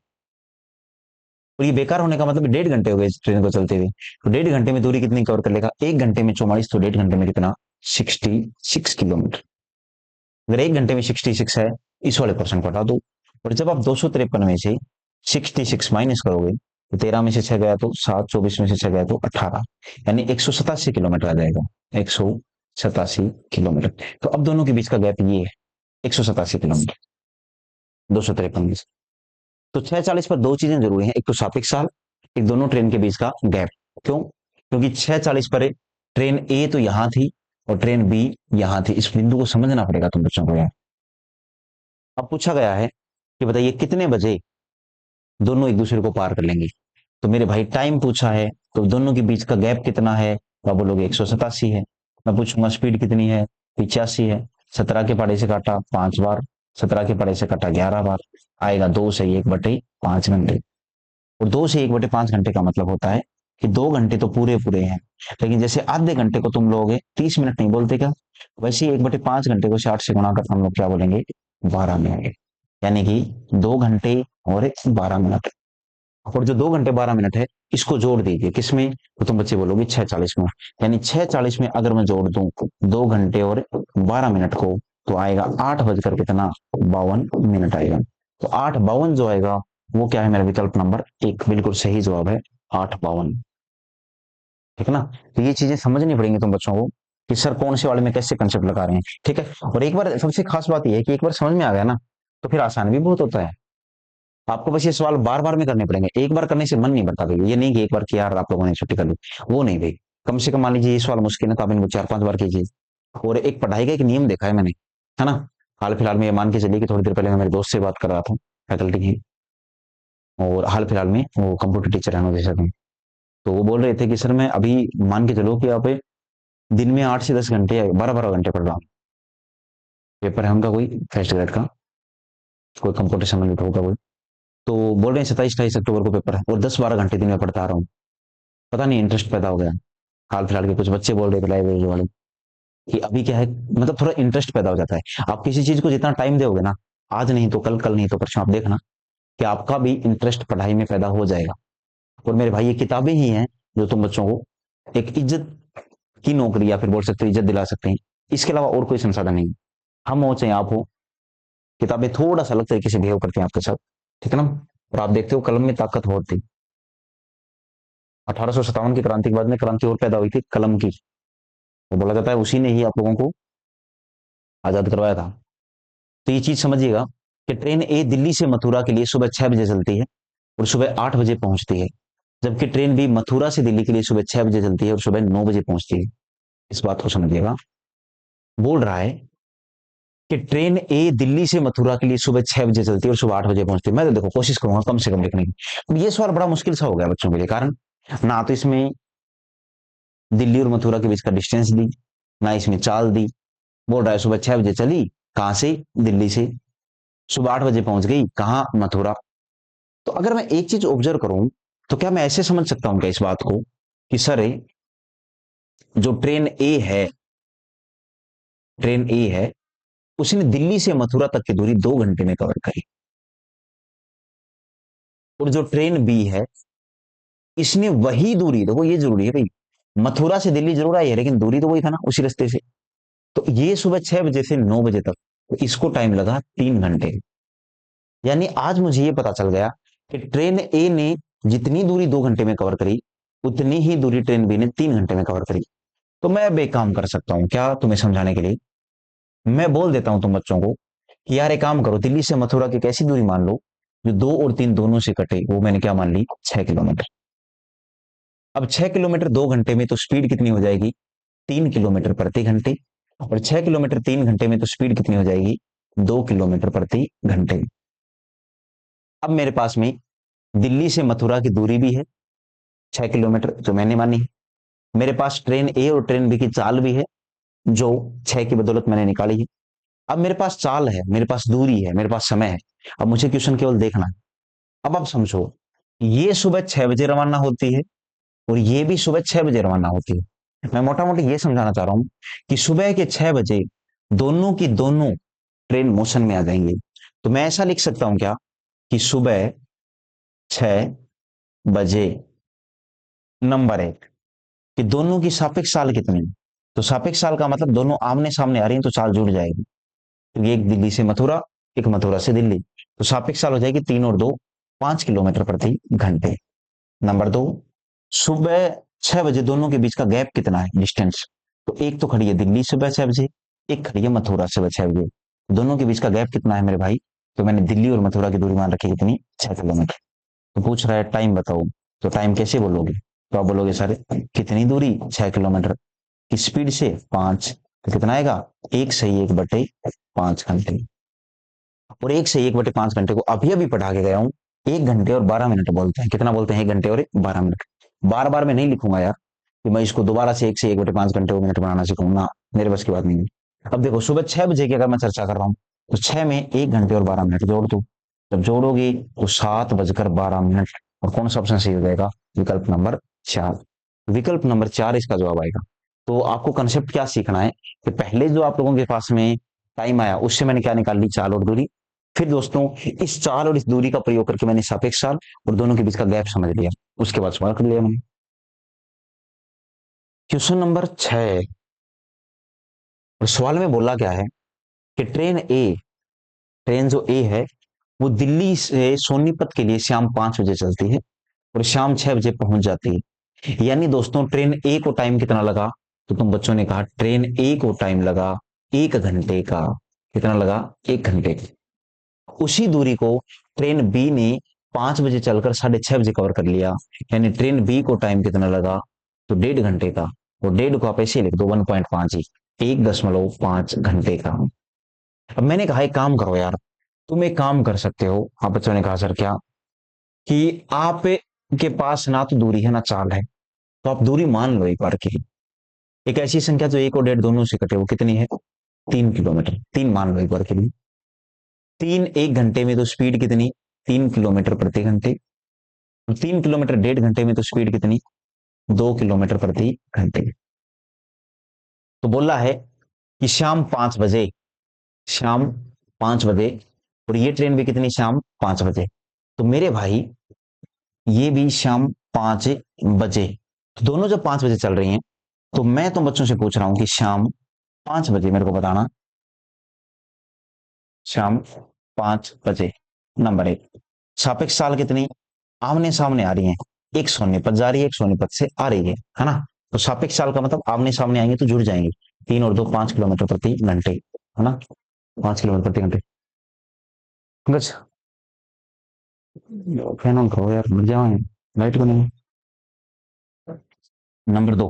और ये बेकार होने का मतलब 1.5 घंटे हो गए इस ट्रेन को चलते हुए, तो 1.5 घंटे में दूरी कितनी कवर कर लेगा? 1 घंटे में 44, तो 1.5 घंटे में कितना? 66 किलोमीटर। अगर 1 घंटे में 66 है, इस वाले क्वेश्चन को हटा दो। और जब आप 253 में से 66 माइनस करोगे, तो 13 में से 6 गया तो 7, 24 में से 6 गया तो 18, यानी 187 किलोमीटर आ जाएगा। 187 किलोमीटर। तो अब दोनों के बीच का गैप ये है, 187 किलोमीटर, 253 में से। तो 6:40 पर दो चीजें जरूरी हैं, एक तो सापेक्ष साल, एक दोनों ट्रेन के बीच का गैप। क्यों? क्योंकि 6:40 पर ट्रेन ए तो यहां थी और ट्रेन बी यहां थी, इस बिंदु को समझना पड़ेगा तुम बच्चों को यार। अब पूछा गया है कि बताइए कितने बजे दोनों एक दूसरे को पार कर लेंगे। तो मेरे भाई, टाइम पूछा है, तो दोनों के बीच का गैप कितना है? तो आप बोलोगे 187 है। मैं पूछूंगा स्पीड कितनी है? 85 है। 17 के पहाड़े से काटा 5 बार, 17 के पहाड़े से काटा 11 बार, आएगा 2 से 1/5 घंटे। और 2 से 1/5 घंटे का मतलब होता है कि 2 घंटे तो पूरे पूरे हैं। लेकिन जैसे आधे घंटे को तुम लोग 30 मिनट नहीं बोलते क्या, वैसे ही 1/5 घंटे को 60 से गुणा कर हम लोग क्या बोलेंगे? 12 मिनट। यानी कि 2 घंटे और 12 मिनट। और जो 2 घंटे 12 मिनट है, इसको जोड़ दीजिए किसमें? तो तुम बच्चे बोलोगे 6:40 में। यानी 6:40 में अगर मैं जोड़ दूं 2 घंटे और 12 मिनट को, तो आएगा 8:52 आएगा। तो 8:52 जो आएगा, वो क्या है मेरा विकल्प नंबर एक, बिल्कुल सही जवाब है 8:52। ठीक है ना? तो ये चीजें समझनी पड़ेंगी तुम बच्चों को कि सर कौन से वाले में कैसे कंसेप्ट लगा रहे हैं। ठीक है? और एक बार सबसे खास बात यह है कि एक बार समझ में आ गया ना, तो फिर आसान भी बहुत होता है। आपको बस ये सवाल बार बार में करने पड़ेंगे, एक बार करने से मन नहीं भरता भाई। ये नहीं कि एक बार किया यार आप लोगों ने छुट्टी कर ली, वो नहीं भाई। कम से कम मान लीजिए ये सवाल मुश्किल है तो आप इनको 4-5 बार कीजिए। और एक पढ़ाई का एक नियम देखा है मैंने, है ना? हाल फिलहाल में ये मान के चलिए कि थोड़ी देर पहले मैं मेरे दोस्त से बात कर रहा था, फैकल्टी की, और हाल फिलहाल में वो कंप्यूटर टीचर है मुझे सर। तो वो बोल रहे थे कि सर मैं अभी मान के चलो कि आप दिन में 8 से 10 घंटे या 12-12 घंटे पढ़ रहा हूँ। पेपर है उनका कोई फर्स्ट ग्रेड का, कोई कंप्यूटर संबंधित होगा कोई। तो बोल रहे हैं 27-28 अक्टूबर को पेपर है और 10-12 घंटे दिन में पढ़ता आ रहा हूँ। पता नहीं इंटरेस्ट पैदा हो गया। हाल फिलहाल के कुछ बच्चे बोल रहे थे लाइब्रेरी वाले कि अभी क्या है, मतलब थोड़ा इंटरेस्ट पैदा हो जाता है। आप किसी चीज को जितना टाइम दोगे ना, आज नहीं तो कल, कल नहीं तो परसों, आप देखना कि आपका भी इंटरेस्ट पढ़ाई में पैदा हो जाएगा। और मेरे भाई, ये किताबें ही हैं जो तुम बच्चों को एक इज्जत की नौकरी या फिर बोल सकते हो इज्जत दिला सकते हैं। इसके अलावा और कोई संसाधन नहीं। हम हो चाहे आप हो, किताबें थोड़ा सा अलग तरीके से बिहेव करते हैं आपके साथ। ठीक है ना? और आप देखते हो कलम में ताकत बहुत थी। 1857 की क्रांति के बाद में क्रांति और पैदा हुई थी कलम की। वो बोला जाता है उसी ने ही आप लोगों को आजाद करवाया था। तो ये चीज समझिएगा कि ट्रेन ए दिल्ली से मथुरा के लिए सुबह 6 बजे चलती है और सुबह 8 बजे पहुंचती है, जबकि ट्रेन बी मथुरा से दिल्ली के लिए सुबह 6 बजे चलती है और सुबह 9 बजे पहुंचती है। इस बात को समझिएगा। बोल रहा है कि ट्रेन ए दिल्ली से मथुरा के लिए सुबह 6 बजे चलती है और सुबह 8 बजे पहुंचती है। मैं तो देखो कोशिश करूंगा कम से कम लिखने की। अब ये सवाल बड़ा मुश्किल सा हो गया बच्चों के लिए, कारण ना तो इसमें दिल्ली और मथुरा के बीच का डिस्टेंस दी, ना इसमें चाल दी। बोल रहा है सुबह 6 बजे चली, कहां से? दिल्ली से। सुबह 8 बजे पहुंच गई कहां? मथुरा। तो अगर मैं एक चीज ऑब्जर्व करूं, तो क्या मैं ऐसे समझ सकता हूं क्या इस बात को कि सर जो ट्रेन ए है उसने दिल्ली से मथुरा तक की दूरी 2 घंटे में कवर करी, और जो ट्रेन बी है इसने वही दूरी, देखो ये जरूरी है भाई, मथुरा से दिल्ली जरूर आई है लेकिन दूरी तो वही था ना उसी रास्ते से। तो ये सुबह 6 बजे से 9 बजे तक, तो इसको टाइम लगा 3 घंटे। यानी आज मुझे ये पता चल गया कि ट्रेन ए ने जितनी दूरी 2 घंटे में कवर करी, उतनी ही दूरी ट्रेन बी ने 3 घंटे में कवर करी। तो मैं अब एक काम कर सकता हूं क्या तुम्हें समझाने के लिए, मैं बोल देता हूं तुम बच्चों को कि यार एक काम करो, दिल्ली से मथुरा की कैसी दूरी मान लो जो 2 और 3 दोनों से कटे, वो मैंने क्या मान ली? 6 किलोमीटर। अब 6 किलोमीटर 2 घंटे में तो स्पीड कितनी हो जाएगी? 3 किलोमीटर प्रति घंटे। और 6 किलोमीटर 3 घंटे में तो स्पीड कितनी हो जाएगी? 2 किलोमीटर प्रति घंटे। अब मेरे पास में दिल्ली से मथुरा की दूरी भी है 6 किलोमीटर, जो मैंने मानी है। मेरे पास ट्रेन ए और ट्रेन बी की चाल भी है, जो 6 की बदौलत मैंने निकाली है। अब मेरे पास चाल है, मेरे पास दूरी है, मेरे पास समय है। अब मुझे क्वेश्चन केवल देखना है। अब आप समझो, ये सुबह 6 बजे रवाना होती है और ये भी सुबह 6 बजे रवाना होती है। मैं मोटा मोटी ये समझाना चाह रहा हूं कि सुबह के 6 बजे दोनों की दोनों ट्रेन मोशन में आ जाएंगी। तो मैं ऐसा लिख सकता हूं क्या कि सुबह 6 बजे नंबर एक, कि दोनों की सापेक्ष चाल कितनी है? तो सापेक्ष चाल का मतलब दोनों आमने सामने आ रही हैं तो चाल जुड़ जाएगी, क्योंकि एक दिल्ली से मथुरा, एक मथुरा से दिल्ली। तो सापेक्ष चाल हो जाएगी 3 और 2 5 किलोमीटर प्रति घंटे। नंबर दो, सुबह 6 बजे दोनों के बीच का गैप कितना है, डिस्टेंस? तो एक तो खड़ी है दिल्ली सुबह 6 बजे, एक खड़ी है मथुरा सुबह 6 बजे। दोनों के बीच का गैप कितना है मेरे भाई? तो मैंने दिल्ली और मथुरा की दूरी मान रखी है कितनी? 6 किलोमीटर। तो पूछ रहा है टाइम बताओ, तो टाइम कैसे बोलोगे? तो आप बोलोगे सर कितनी दूरी? 6 किलोमीटर की स्पीड से 5, तो कितना आएगा? 1/1/5 घंटे। और 1/1/5 घंटे को अभी अभी पढ़ा के गया हूं, 1 घंटे और 12 मिनट बोलते हैं। कितना बोलते हैं? 1 घंटे और 12 मिनट। बार बार मैं नहीं लिखूंगा यार कि मैं इसको दोबारा से 1/1/5 घंटे को मिनट बनाना सीखूंगा ना, मेरे बस की बात नहीं है। अब देखो सुबह 6 बजे की अगर मैं चर्चा कर रहा हूँ, तो 6 में 1 घंटे और 12 मिनट जोड़ दो। जब जोड़ोगे तो 7 बजकर 12 मिनट। और कौन सा ऑप्शन सही हो जाएगा? विकल्प नंबर 4। विकल्प नंबर 4 इसका जवाब आएगा। तो आपको कंसेप्ट क्या सीखना है कि पहले जो आप लोगों के पास में टाइम आया उससे मैंने क्या निकाल ली? चाल और दूरी। फिर दोस्तों इस चाल और इस दूरी का प्रयोग करके मैंने सापेक्ष चाल और दोनों के बीच का गैप समझ लिया, उसके बाद सवाल कर लिया मैंने। क्वेश्चन नंबर 6, और सवाल में बोला क्या है कि ट्रेन जो ए है वो दिल्ली से सोनीपत के लिए शाम 5 बजे चलती है और शाम 6 बजे पहुंच जाती है। यानी दोस्तों ट्रेन ए को टाइम कितना लगा? तो तुम बच्चों ने कहा ट्रेन ए को टाइम लगा 1 घंटे का। कितना लगा? 1 घंटे का। उसी दूरी को ट्रेन बी ने 5 बजे चलकर 6:30 बजे कवर कर लिया। यानी ट्रेन बी को टाइम कितना लगा? तो 1.5 घंटे का। और डेढ़ को आप ऐसे लिख दो 1.5 ही, 1.5 घंटे का। अब मैंने कहा एक काम करो यार, तुम एक काम कर सकते हो। आप बच्चों ने कहा सर क्या? कि आप के पास ना तो दूरी है ना चाल है, तो आप दूरी मान लो एक बार की। एक ऐसी संख्या जो 1 और 1.5 दोनों से कटे, वो कितनी है? 3 किलोमीटर। 3 मान लो एक बार के लिए। 3 1 घंटे में तो स्पीड कितनी? 3 किलोमीटर प्रति घंटे। 3 किलोमीटर 1.5 घंटे में तो स्पीड कितनी? 2 किलोमीटर प्रति घंटे। तो बोला है कि शाम 5 बजे, और ये ट्रेन भी कितनी? शाम 5 बजे। तो मेरे भाई ये भी शाम 5 बजे, तो दोनों जब 5 बजे चल रही हैं, तो मैं तुम बच्चों से पूछ रहा हूं कि शाम 5 बजे मेरे को बताना। शाम 5 बजे नंबर एक, सापेक्ष चाल कितनी? आमने सामने आ रही है, एक सोनीपत जा रही है, एक सोनीपत से आ रही है ना। तो सापेक्ष चाल का मतलब आमने सामने आएंगे तो जुड़ जाएंगे। 3 और 2 5 किलोमीटर प्रति घंटे, है ना। 5 किलोमीटर प्रति घंटे। बस फैन ऑन करो यार, मर जाओ लाइट को नहीं। नंबर दो,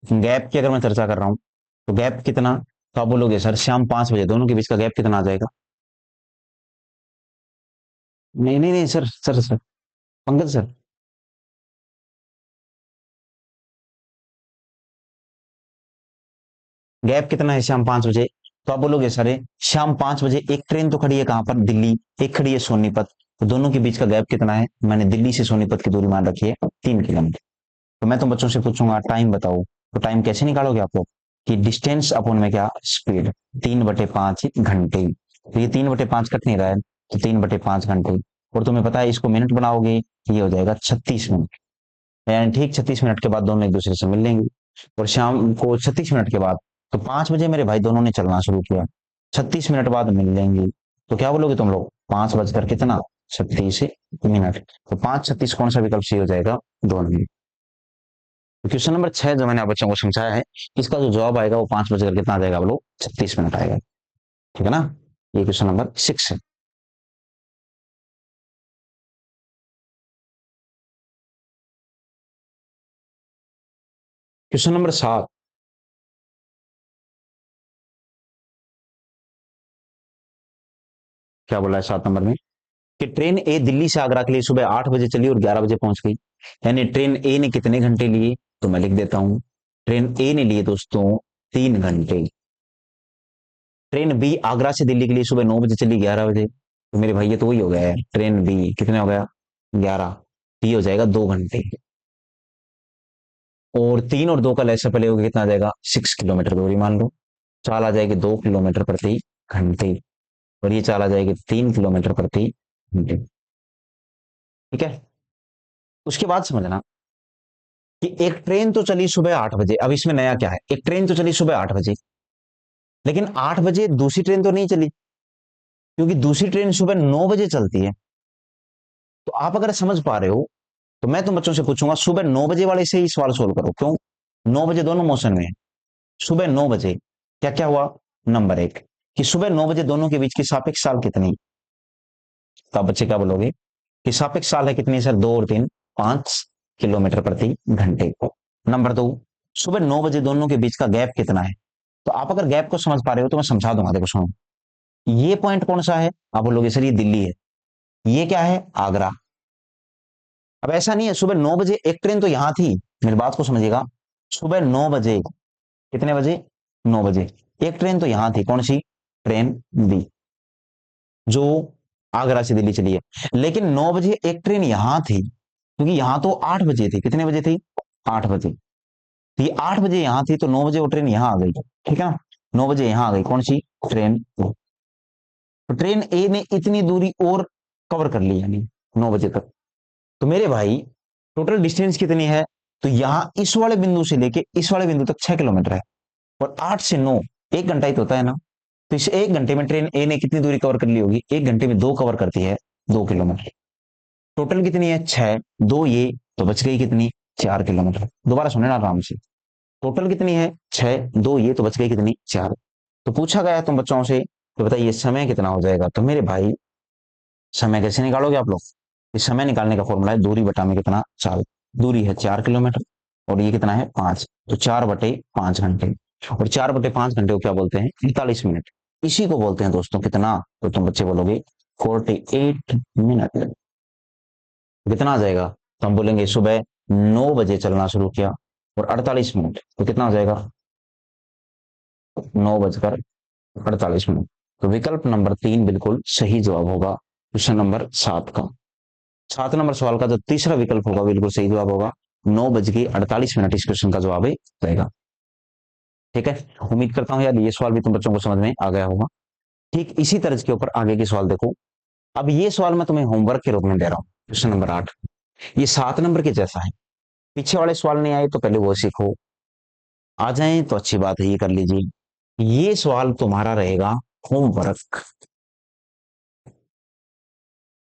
गैप की अगर मैं चर्चा कर रहा हूं, तो गैप कितना? तो आप बोलोगे सर शाम 5 बजे दोनों के बीच का गैप कितना आ जाएगा? नहीं नहीं नहीं sir sir sir, Pankaj sir, gap कितना है शाम 5 बजे? तो आप बोलोगे सर शाम 5 बजे एक ट्रेन तो खड़ी है कहां पर, दिल्ली, एक खड़ी है सोनीपत, तो दोनों के बीच का गैप कितना है? मैंने दिल्ली से सोनीपत की दूरी मान रखी है 3 किलोमीटर। तो मैं तुम बच्चों से पूछूंगा टाइम बताओ, तो टाइम कैसे निकालोगे आप लोग? कि डिस्टेंस अपॉन में क्या, स्पीड, 3/5 घंटे। तो ये 3/5 कट नहीं रहा है, तो 3/5 घंटे। और तुम्हें पता है इसको मिनट बनाओगे, ये हो जाएगा 36 मिनट। यानी ठीक 36 मिनट के बाद दोनों एक दूसरे से मिल लेंगे। और शाम को 36 मिनट के बाद, तो 5 बजे मेरे भाई दोनों ने चलना शुरू किया, 36 मिनट बाद मिल लेंगे। तो क्या बोलोगे तुम लोग? 5 बजकर कितना, 36 मिनट। तो 5:36 कौन सा विकल्प सही हो जाएगा? दोनों। तो क्वेश्चन नंबर 6 जो मैंने आप बच्चों को समझाया है, इसका जो जवाब आएगा वो 5 बजकर कितना आ जाएगा बोलो? 36 मिनट आएगा। ठीक है ना? ये क्वेश्चन नंबर 6 है। क्वेश्चन नंबर 7, क्या बोला है 7 नंबर में? कि ट्रेन ए दिल्ली से आगरा के लिए सुबह 8 बजे चली और 11 बजे पहुंच गई। यानी ट्रेन ए ने कितने घंटे लिए? तो मैं लिख देता हूं, ट्रेन ए ने लिए दोस्तों 3 घंटे। ट्रेन बी आगरा से दिल्ली के लिए सुबह 9 बजे चली, 11 बजे। तो मेरे भाई ये तो वही हो गया है, ट्रेन बी कितने हो गया? 11। बी हो जाएगा 2 घंटे। और 3 और 2 का लैसा पहले होगा, कितना आ जाएगा? 6 किलोमीटर दूरी मान लो। चाल आ जाएगी 2 किलोमीटर प्रति घंटे। और ये चाल आ जाएगी 3 किलोमीटर प्रति घंटे। ठीक है? उसके बाद समझना कि एक ट्रेन तो चली सुबह 8 बजे। अब इसमें नया क्या है, एक ट्रेन तो चली सुबह 8 बजे, लेकिन 8 बजे दूसरी ट्रेन तो नहीं चली, क्योंकि दूसरी ट्रेन सुबह 9 बजे चलती है। तो आप अगर समझ पा रहे हो, तो मैं तुम बच्चों से पूछूंगा सुबह 9 बजे वाले से ही सवाल सोल्व करो। क्यों? 9 बजे दोनों मोशन में है। सुबह 9 बजे क्या क्या हुआ? नंबर एक, कि सुबह 9 बजे दोनों के बीच की सापेक्ष साल कितनी? तो आप बच्चे क्या बोलोगे कि सापेक्ष साल है कितनी सर? 2 और 3, 5 किलोमीटर प्रति घंटे। नंबर दो, सुबह 9 बजे दोनों के बीच का गैप कितना है? तो आप अगर गैप को समझ पा रहे हो तो मैं समझा दूंगा, देखो सुनो। ये पॉइंट कौन सा है? आप बोलोगे सर ये दिल्ली है। ये क्या है? आगरा। अब ऐसा नहीं है, सुबह 9 बजे एक ट्रेन तो यहां थी, मेरी बात को समझिएगा। सुबह 9 बजे, कितने बजे? 9 बजे एक ट्रेन तो यहां थी, कौन सी? ट्रेन बी, जो आगरा से दिल्ली चली है। लेकिन 9 बजे एक ट्रेन यहां थी, क्योंकि यहां तो 8 बजे थी। कितने बजे थी? 8 बजे। तो ये 8 बजे यहां थी, तो 9 बजे वो ट्रेन यहां आ गई। ठीक है ना? 9 बजे यहां आ गई कौन सी? Train B. तो ट्रेन ए ने इतनी दूरी और कवर कर ली, यानी 9 बजे तक। तो मेरे भाई टोटल डिस्टेंस कितनी है? तो यहां इस वाले बिंदु से लेके इस वाले बिंदु तक 6 किलोमीटर है। और 8 से 9, 1 घंटा ही तो होता है ना। तो इस 1 घंटे में ट्रेन ए ने कितनी दूरी कवर कर ली होगी? 1 घंटे में दो कवर करती है, 2 किलोमीटर। टोटल कितनी है? 6, दो ये, तो बच गई कितनी? 4 किलोमीटर। दोबारा सुने ना आराम से। टोटल कितनी है? 6, दो ये, तो बच गई कितनी? 4। तो पूछा गया तुम बच्चों से तो बताइए समय कितना हो जाएगा? तो मेरे भाई समय कैसे निकालोगे आप लोग? इस समय निकालने का फॉर्मूला है दूरी बटा में कितना? 4। दूरी है 4 किलोमीटर, और ये कितना है? 5। तो 4/5 घंटे। और 4/5 घंटे को क्या बोलते हैं? 45 मिनट। इसी को बोलते हैं दोस्तों कितना? तो तुम बच्चे बोलोगे 48 मिनट। कितना आ जाएगा? तो हम बोलेंगे सुबह 9 बजे चलना शुरू किया और 48 मिनट, तो कितना हो जाएगा? 9 बजकर 48 मिनट। तो विकल्प नंबर 3 बिल्कुल सही जवाब होगा क्वेश्चन नंबर 7 का। 7 नंबर सवाल का जो तीसरा विकल्प होगा बिल्कुल सही जवाब होगा। 9 बज के 48 मिनट इस क्वेश्चन का जवाब रहेगा। ठीक है? उम्मीद करता हूं यार ये सवाल भी तुम बच्चों को समझ में आ गया होगा। ठीक इसी तरह के ऊपर आगे के सवाल देखो। अब ये सवाल मैं तुम्हें होमवर्क के रूप में दे रहा हूँ, क्वेश्चन नंबर 8। ये 7 नंबर के जैसा है। पीछे वाले सवाल नहीं आए तो पहले वो सीखो, आ जाए तो अच्छी बात है, ये कर लीजिए। ये सवाल तुम्हारा रहेगा होमवर्क।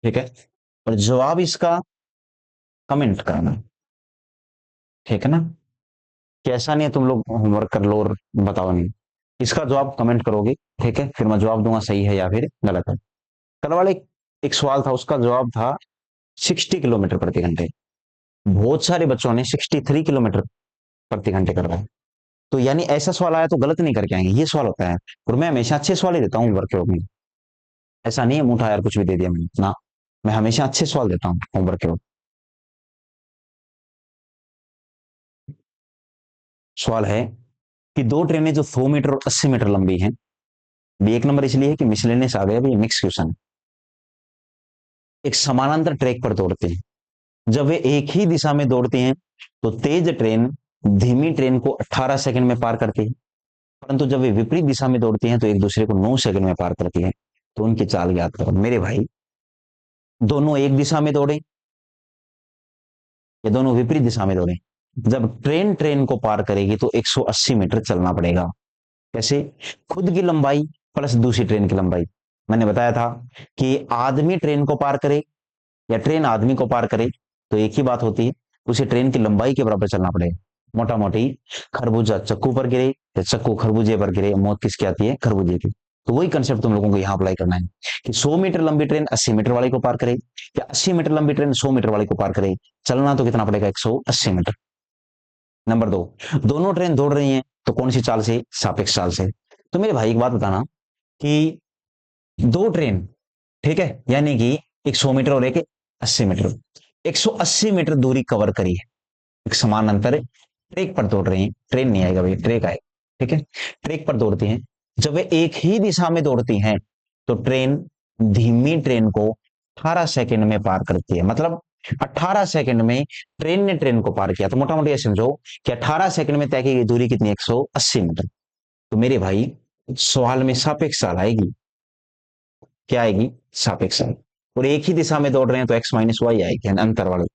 ठीक है? और जवाब इसका कमेंट करना। ठीक है ना? कैसा नहीं है, तुम लोग होमवर्क कर लो और बताओ नहीं, इसका जवाब कमेंट करोगे। ठीक है? फिर मैं जवाब दूंगा सही है या फिर गलत है। कल वाले एक सवाल था, उसका जवाब था 60 किलोमीटर प्रति घंटे। बहुत सारे बच्चों ने 63 किलोमीटर प्रति घंटे कर रहा है। तो यानी ऐसा सवाल आया तो गलत नहीं करके आएंगे, ये सवाल होता है। और मैं हमेशा अच्छे सवाल ही देता हूँ होमवर्क के वक्त में। ऐसा नहीं है मुठा यार कुछ भी दे दिया मैंने ना, मैं हमेशा अच्छे सवाल देता हूँ होमवर्क के वक्त। सवाल है कि दो ट्रेनें जो 100 मीटर और 80 मीटर लंबी हैं, भी एक नंबर इसलिए है कि मिसलेनियस आ गया, भी मिक्स क्वेश्चन, एक समानांतर ट्रैक पर दौड़ते हैं। जब वे एक ही दिशा में दौड़ते हैं तो तेज ट्रेन धीमी ट्रेन को 18 सेकंड में पार करती है, परंतु जब वे विपरीत दिशा में दौड़ती हैं तो एक दूसरे को 9 सेकंड में पार करती है। तो उनकी चाल याद करो मेरे भाई। दोनों एक दिशा में दौड़े या दोनों विपरीत दिशा में दौड़े, जब ट्रेन ट्रेन को पार करेगी तो 180 मीटर चलना पड़ेगा। कैसे? खुद की लंबाई प्लस दूसरी ट्रेन की लंबाई। मैंने बताया था कि आदमी ट्रेन को पार करे या ट्रेन आदमी को पार करे तो एक ही बात होती है, उसे ट्रेन की लंबाई के बराबर चलना पड़ेगा। मोटा मोटी खरबूजा चक्कू पर गिरे या चक्कू खरबूजे पर गिरे, मौत किसकी आती है? खरबूजे की। तो वही कंसेप्ट तुम लोगों को यहां अप्लाई करना है कि 100 मीटर लंबी ट्रेन 80 मीटर वाले को पार करे या 80 मीटर लंबी ट्रेन 100 मीटर वाले को पार करे, चलना तो कितना पड़ेगा? 180 मीटर। नंबर दो, दोनों ट्रेन दौड़ रही हैं तो कौन सी चाल से? सापेक्ष चाल से। तो मेरे भाई एक बात बताना कि दो ट्रेन, ठीक है, यानी कि एक 100 मीटर और एक 80 मीटर, 180 मीटर दूरी कवर करी है, एक समान अंतर है, ट्रैक पर दौड़ रही हैं, ट्रेन नहीं आएगा भाई, ट्रैक आएगा, ठीक है, ट्रैक पर दौड़ती हैं। जब वे एक ही दिशा में दौड़ती हैं तो ट्रेन धीमी ट्रेन को 18 सेकंड में पार करती है। मतलब 18 सेकंड में ट्रेन ने ट्रेन को पार किया। तो मोटा मोटी ये समझो कि 18 सेकंड में तय की गई दूरी कितनी? 180 मीटर। तो मेरे भाई सवाल में सापेक्ष चाल आएगी। क्या आएगी? सापेक्ष चाल। और एक ही दिशा में दौड़ रहे हैं तो एक्स माइनस वाई आएगी, अंतर वाले।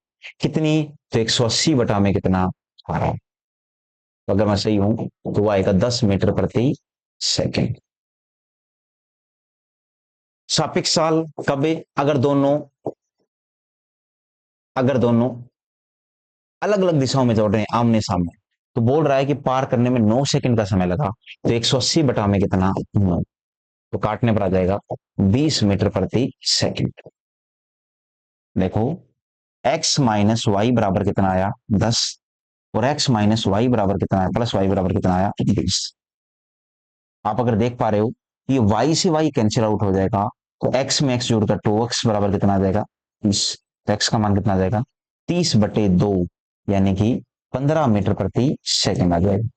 कितनी? तो 180 बटा में कितना? 12। तो अगर मैं सही हूं तो वो आएगा 10 मीटर प्रति सेकंड। सापेक्ष चाल कब है? अगर दोनों अलग अलग दिशाओं में दौड़ रहे हैं आमने सामने। तो बोल रहा है कि पार करने में 9 सेकंड का समय लगा, तो 180 बटा में कितना? 9। तो काटने पर आ जाएगा 20 मीटर प्रति सेकंड। देखो, एक्स माइनस वाई बराबर कितना आया? 10। और एक्स माइनस वाई बराबर कितना आया? प्लस वाई बराबर कितना आया? 20। आप अगर देख पा रहे हो ये y से y कैंसिल आउट हो जाएगा, तो x में x जोड़कर 2x बराबर कितना आ जाएगा? 30। तो x का मान कितना आ जाएगा? 30/2, यानी कि 15 मीटर प्रति सेकंड आ जाएगा।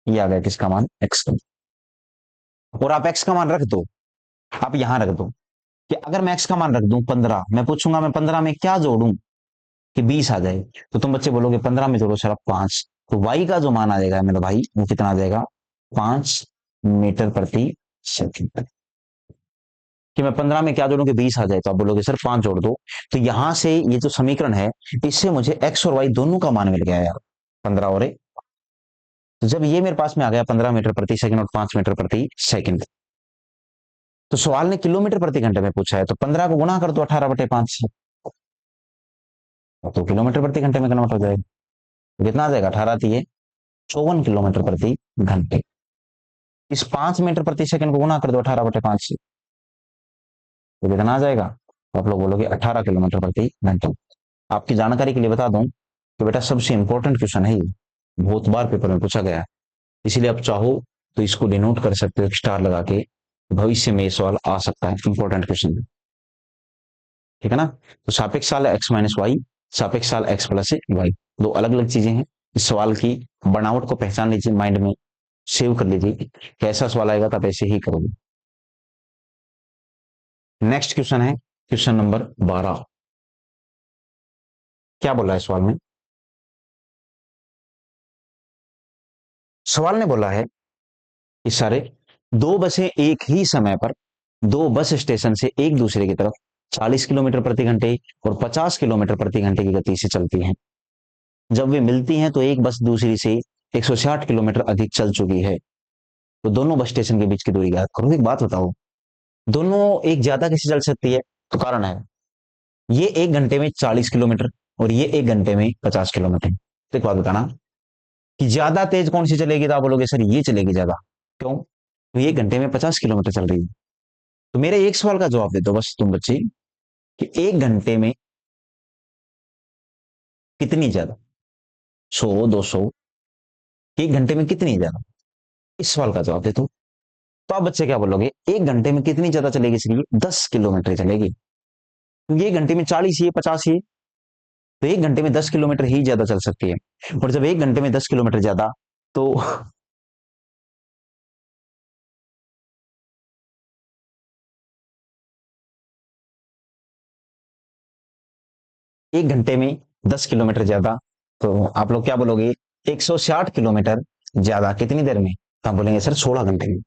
ये आ गया किसका मान? x का। और आप x का मान रख दो, आप यहां रख दो कि अगर मैं x का मान रख दूं 15, मैं पूछूंगा मैं 15 में क्या जोड़ूं कि 20 आ जाए, तो तुम बच्चे बोलोगे 15 में जोड़ो सर आप 5। तो y का जो मान आ जाएगा मेरा भाई वो कितना आ जाएगा? 5 मीटर प्रति सेकंड। कि मैं 15 में क्या जोड़ूं कि 20 आ जाए, तो आप बोलोगे सर 5 जोड़ दो। तो यहां से ये जो समीकरण है इससे मुझे x और y दोनों का मान मिल गया यार, 15 और 1। तो जब ये मेरे पास में आ गया 15 मीटर प्रति सेकंड और 5 मीटर प्रति सेकंड, तो सवाल ने किलोमीटर प्रति घंटे में पूछा है, तो 15 को गुणा कर दो 18/5 से, तो किलोमीटर प्रति घंटे में कन्वर्ट हो जाएगा। कितना आ जाएगा? 18 दिए 54 किलोमीटर प्रति घंटे। इस 5 मीटर प्रति सेकंड को गुना कर दो 18/5 से, तो कितना आ जाएगा? तो आप लोग बोलोगे 18 किलोमीटर प्रति घंटे। आपकी जानकारी के लिए बता दूं कि बेटा सबसे इंपॉर्टेंट क्वेश्चन है ये, बहुत बार पेपर में पूछा गया है, इसलिए आप चाहो तो इसको डिनोट कर सकते हो स्टार लगा के, भविष्य में ये सवाल आ सकता है, इंपॉर्टेंट क्वेश्चन। ठीक है ना? तो सापेक्ष चाल एक्स माइनस वाई, सापेक्ष चाल एक्स प्लस वाई, दो अलग अलग चीजें हैं। इस सवाल की बनावट को पहचान लीजिए, माइंड में सेव कर लीजिए, कैसा सवाल आएगा तो आप ऐसे ही करोगे। नेक्स्ट क्वेश्चन है क्वेश्चन नंबर 12। क्या बोला है सवाल में? सवाल ने बोला है कि सारे दो बसें एक ही समय पर दो बस स्टेशन से एक दूसरे की तरफ 40 किलोमीटर प्रति घंटे और 50 किलोमीटर प्रति घंटे की गति से चलती हैं। जब वे मिलती हैं तो एक बस दूसरी से 160 किलोमीटर अधिक चल चुकी है, तो दोनों बस स्टेशन के बीच की दूरी ज्ञात करो। एक बात बताओ, दोनों एक ज्यादा कैसे चल सकती है? तो कारण है, ये एक घंटे में 40 किलोमीटर और ये एक घंटे में 50 किलोमीटर। तो एक बात बताना कि ज्यादा तेज कौन सी चलेगी, तो आप बोलोगे सर ये चलेगी ज्यादा। क्यों? तो ये घंटे में 50 किलोमीटर चल रही है। तो मेरे एक सवाल का जवाब दे दो बस तुम बच्चे, कि एक घंटे में कितनी ज्यादा? 100, 200, एक घंटे में कितनी ज्यादा, इस सवाल का जवाब दे दो। तो आप बच्चे क्या बोलोगे, एक घंटे में कितनी ज्यादा चलेगी इसलिए 10 किलोमीटर चलेगी, क्योंकि एक घंटे में 40 ही है, 50 ही है, तो एक घंटे में 10 किलोमीटर ही ज्यादा चल सकती है। और जब एक घंटे में 10 किलोमीटर ज्यादा, तो एक घंटे में 10 किलोमीटर ज्यादा, तो आप लोग क्या बोलोगे, 160 किलोमीटर ज्यादा कितनी देर में, तो आप बोलेंगे सर 16 घंटे में।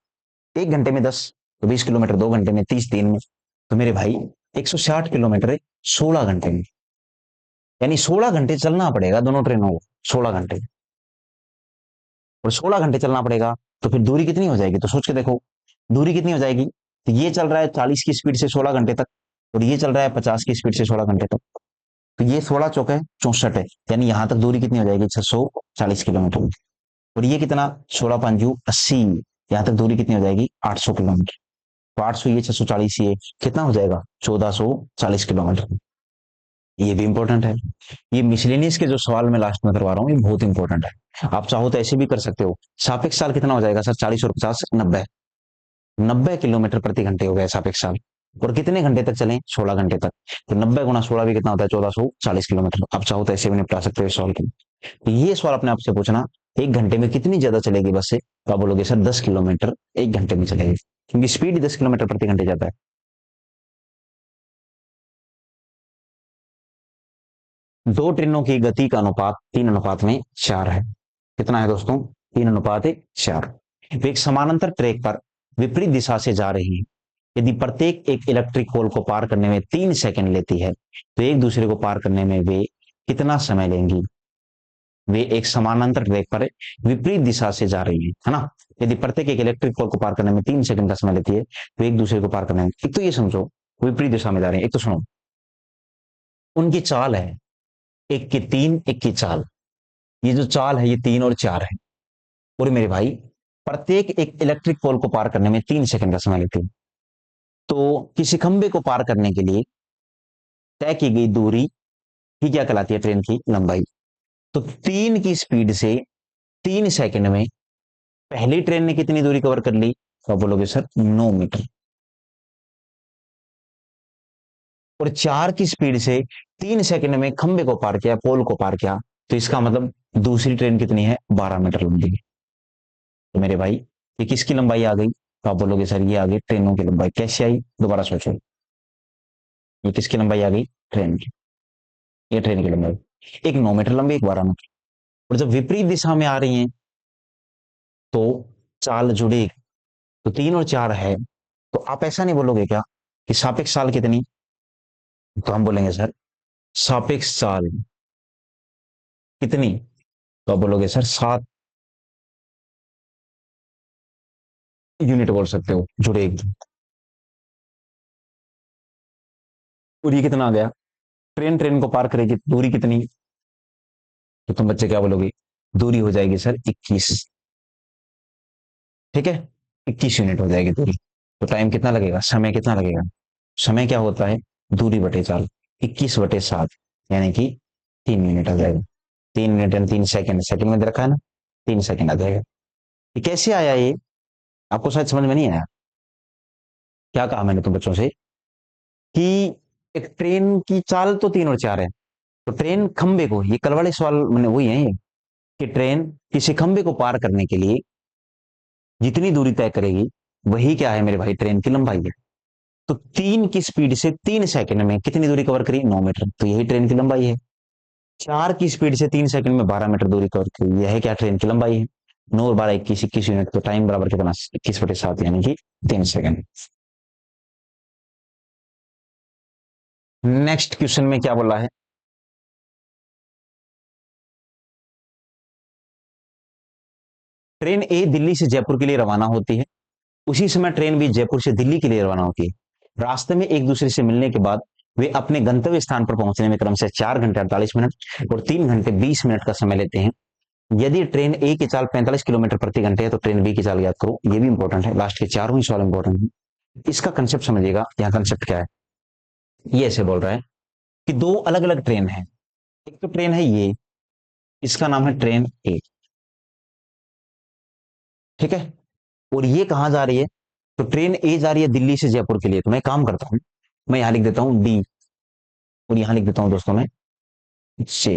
एक घंटे में 10, तो 20 किलोमीटर 2 घंटे में, 30 3 में, तो मेरे भाई 160 किलोमीटर 16 घंटे में, यानी 16 घंटे चलना पड़ेगा दोनों ट्रेनों को, 16 घंटे, और 16 घंटे चलना पड़ेगा, तो फिर दूरी कितनी हो जाएगी, तो सोच के देखो दूरी कितनी हो जाएगी। तो ये चल रहा है 40 की स्पीड से 16 घंटे तक, और ये चल रहा है 50 की स्पीड से 16 घंटे तक, तो ये 16 चौके 64 है, यानी यहां तक दूरी कितनी हो जाएगी, 640 किलोमीटर। और ये कितना, 16 5 80, यहां तक दूरी कितनी हो जाएगी, 800 किलोमीटर। तो 800 ये 640 ये कितना हो जाएगा, 1440 किलोमीटर। ये भी इंपॉर्टेंट है। ये मिसलेनियस के जो सवाल मैं लास्ट में करवा रहा हूँ, ये बहुत इंपॉर्टेंट है। आप चाहो तो ऐसे भी कर सकते हो, सापेक्ष काल कितना हो जाएगा सर, 40 और 50 90, 90 किलोमीटर प्रति घंटे हो गया सापेक्ष काल। और कितने घंटे तक चलें, 16 घंटे तक, तो 90 गुना 16 भी कितना होता है, 1440 किलोमीटर। आप चाहो तो ऐसे भी निपटा सकते हो इस सवाल को। तो ये सवाल अपने आपसे पूछना, एक घंटे में कितनी ज्यादा चलेगी बस से, तो आप बोलोगे सर 10 किलोमीटर एक घंटे में चलेगी, क्योंकि स्पीड 10 किलोमीटर प्रति घंटे जाता है। दो ट्रेनों की गति का अनुपात 3:4 है। कितना है दोस्तों, 3:4। वे एक समानांतर ट्रैक पर विपरीत दिशा से जा रही है। यदि प्रत्येक एक इलेक्ट्रिक पोल को पार करने में 3 सेकंड लेती है, तो एक दूसरे को पार करने में वे कितना समय लेंगी। वे एक समानांतर ट्रैक पर विपरीत दिशा से जा रही है ना। यदि प्रत्येक एक इलेक्ट्रिक पोल को पार करने में 3 सेकंड का समय लेती है, तो एक दूसरे को पार करने में, एक तो ये समझो विपरीत दिशा में जा रहे हैं, एक तो सुनो उनकी चाल है, एक की 3 एक की चाल, ये जो चाल है ये 3 और 4 है। और मेरे भाई प्रत्येक एक इलेक्ट्रिक पोल को पार करने में 3 सेकंड का समय लेते हैं। तो किसी खंबे को पार करने के लिए तय की गई दूरी ही क्या कहलाती है, ट्रेन की लंबाई। तो 3 की स्पीड से 3 सेकंड में पहली ट्रेन ने कितनी दूरी कवर कर ली, तो आप बोलोगे सर 9 मीटर। और 4 की स्पीड से 3 सेकंड में खंबे को पार किया, पोल को पार किया, तो इसका मतलब दूसरी ट्रेन कितनी है, 12 मीटर लंबी है। तो मेरे भाई ये किसकी लंबाई आ गई, तो आप बोलोगे सर ये आ गई ट्रेनों की लंबाई। कैसे आई, दोबारा सोचो, ये किसकी लंबाई आ गई, ट्रेन की, ये ट्रेन की लंबाई, एक 9 मीटर लंबी, एक 12 मीटर। और जब विपरीत दिशा में आ रही है, तो चाल जुड़ेगी। तो 3 और 4 है, तो आप ऐसा नहीं बोलोगे क्या कि सापेक्ष चाल कितनी, तो हम बोलेंगे सर सापेक्ष चाल कितनी, तो आप बोलोगे सर 7 यूनिट बोल सकते हो, जुड़ेगी। और ये कितना आ गया, ट्रेन ट्रेन को पार करेगी, दूरी कितनी, तो तुम बच्चे क्या बोलोगे, दूरी हो जाएगी सर 21। ठीक है, 21 यूनिट हो जाएगी दूरी। तो टाइम कितना लगेगा, समय कितना लगेगा, समय क्या होता है, दूरी बटे चाल, 21/7, यानी कि 3 यूनिट आ जाएगा। 3 मिनट यानी 3 सेकंड, सेकंड में दे रखा है ना, 3 सेकंड आ जाएगा। ये कैसे आया ये, आपको शायद समझ में नहीं आया। क्या कहा मैंने तुम बच्चों से कि एक ट्रेन की चाल तो 3 और 4 है, तो ट्रेन खंबे को, ये कल वाले सवाल मैंने वही है ये, कि ट्रेन किसी खंबे को पार करने के लिए जितनी दूरी तय करेगी, वही क्या है मेरे भाई, ट्रेन की लंबाई है। तो 3 की स्पीड से 3 सेकंड में कितनी दूरी कवर करी, 9 मीटर, तो यही ट्रेन की लंबाई है। 4 की स्पीड से 3 सेकंड में 12 मीटर दूरी कवर करी, यह क्या, ट्रेन की लंबाई है। 9 और 12 21 21 यूनिट, तो टाइम बराबर कितना, 21/7, यानी कि 3 सेकंड। नेक्स्ट क्वेश्चन में क्या बोला है, ट्रेन ए दिल्ली से जयपुर के लिए रवाना होती है। उसी समय ट्रेन बी जयपुर से दिल्ली के लिए रवाना होती है। रास्ते में एक दूसरे से मिलने के बाद वे अपने गंतव्य स्थान पर पहुंचने में क्रम से 4 घंटे 48 मिनट और 3 घंटे 20 मिनट का समय लेते हैं। यदि ट्रेन ए की चाल 45 किलोमीटर प्रति घंटे है, तो ट्रेन बी की चाल याद करो। ये भी इंपॉर्टेंट है, लास्ट के चारों ही सवाल इंपॉर्टेंट है। इसका कंसेप्ट समझिएगा, यहाँ कंसेप्ट क्या है। ये ऐसे बोल रहा है कि दो अलग अलग ट्रेन है, एक तो ट्रेन है ये, इसका नाम है ट्रेन ए, ठीक है। और ये कहाँ जा रही है, तो ट्रेन ए जा रही है दिल्ली से जयपुर के लिए। तो मैं काम करता हूँ, मैं यहां लिख देता हूँ डी, और यहां लिख देता हूं दोस्तों मैं जे।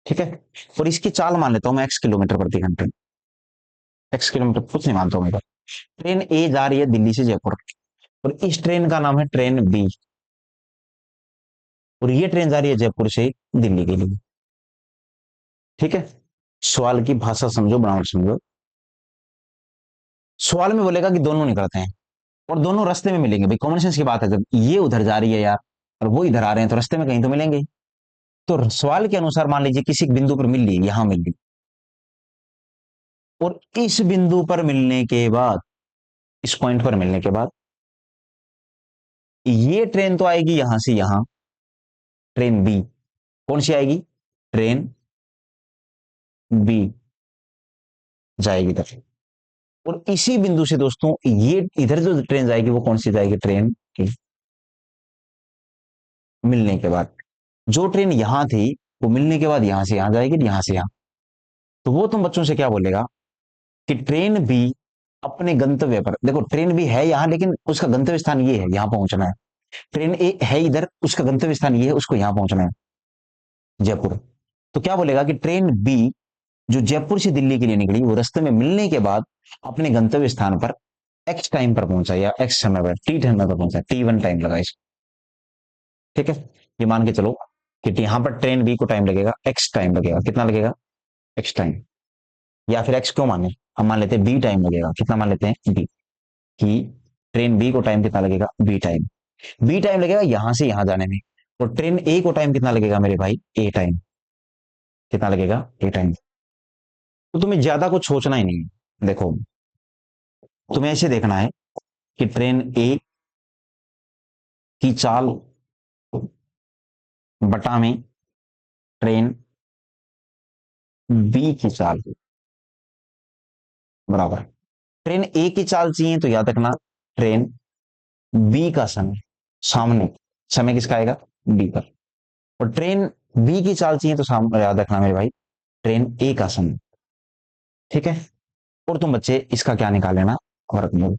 ठीक है। और इसकी चाल मान लेता हूं मैं एक्स किलोमीटर प्रति घंटे। एक्स किलोमीटर कुछ नहीं मानता हूं मैं। ट्रेन ए जा रही है दिल्ली से जयपुर, और इस ट्रेन का नाम है ट्रेन बी, और ये ट्रेन जा रही है जयपुर से दिल्ली के लिए। ठीक है। सवाल की भाषा समझो, बनावट समझो। सवाल में बोलेगा कि दोनों निकलते हैं और दोनों रास्ते में मिलेंगे। भाई कॉमन सेंस की बात है, जब ये उधर जा रही है यार और वो इधर आ रहे हैं तो रास्ते में कहीं तो मिलेंगे। तो सवाल के अनुसार मान लीजिए किसी बिंदु पर मिल ली, यहां मिल ली, और इस बिंदु पर मिलने के बाद, इस पॉइंट पर मिलने के बाद ये ट्रेन तो आएगी यहां से यहां, ट्रेन बी कौन सी आएगी, ट्रेन बी जाएगी इधर। और इसी बिंदु से दोस्तों ये इधर जो ट्रेन जाएगी वो कौन सी जाएगी, ट्रेन ए। मिलने के बाद जो ट्रेन यहां थी वो मिलने के बाद यहां से यहां जाएगी, यहां से यहां। तो वो तुम बच्चों से क्या बोलेगा कि ट्रेन बी अपने गंतव्य पर, देखो ट्रेन बी है यहां लेकिन उसका गंतव्य स्थान ये है, यहां पहुंचना है। ट्रेन ए है इधर, उसका गंतव्य स्थान ये है, उसको यहां पहुंचना है, जयपुर। तो क्या बोलेगा कि ट्रेन बी जो जयपुर से दिल्ली के लिए निकली वो रास्ते में मिलने के बाद अपने गंतव्य स्थान पर एक्स टाइम पर पहुंचा, या एक्स समय पर, टी समय पर पहुंचा, T1 टाइम लगा इसको। ठीक है। ये मान के चलो कि यहां पर ट्रेन बी को टाइम लगेगा, एक्स टाइम लगेगा, कितना लगेगा, एक्स टाइम। या फिर एक्स क्यों माने, हम मान लेते हैं बी टाइम लगेगा, कितना मान लेते हैं बी, कि ट्रेन बी को टाइम कितना लगेगा, बी टाइम। बी टाइम लगेगा यहां से यहां जाने में, और ट्रेन ए को टाइम कितना लगेगा मेरे भाई, ए टाइम। कितना लगेगा, ए टाइम। तो तुम्हें ज्यादा कुछ सोचना ही नहीं है। देखो तुम्हें ऐसे देखना है कि ट्रेन ए की चाल बटा में ट्रेन बी की चाल बराबर। ट्रेन ए की चाल चाहिए तो याद रखना ट्रेन बी का समय, सामने समय किसका आएगा, बी पर। और ट्रेन बी की चाल चाहिए तो याद रखना मेरे भाई ट्रेन ए का समय। ठीक है। और तुम बच्चे इसका क्या निकाल लेना, वर्गमूल।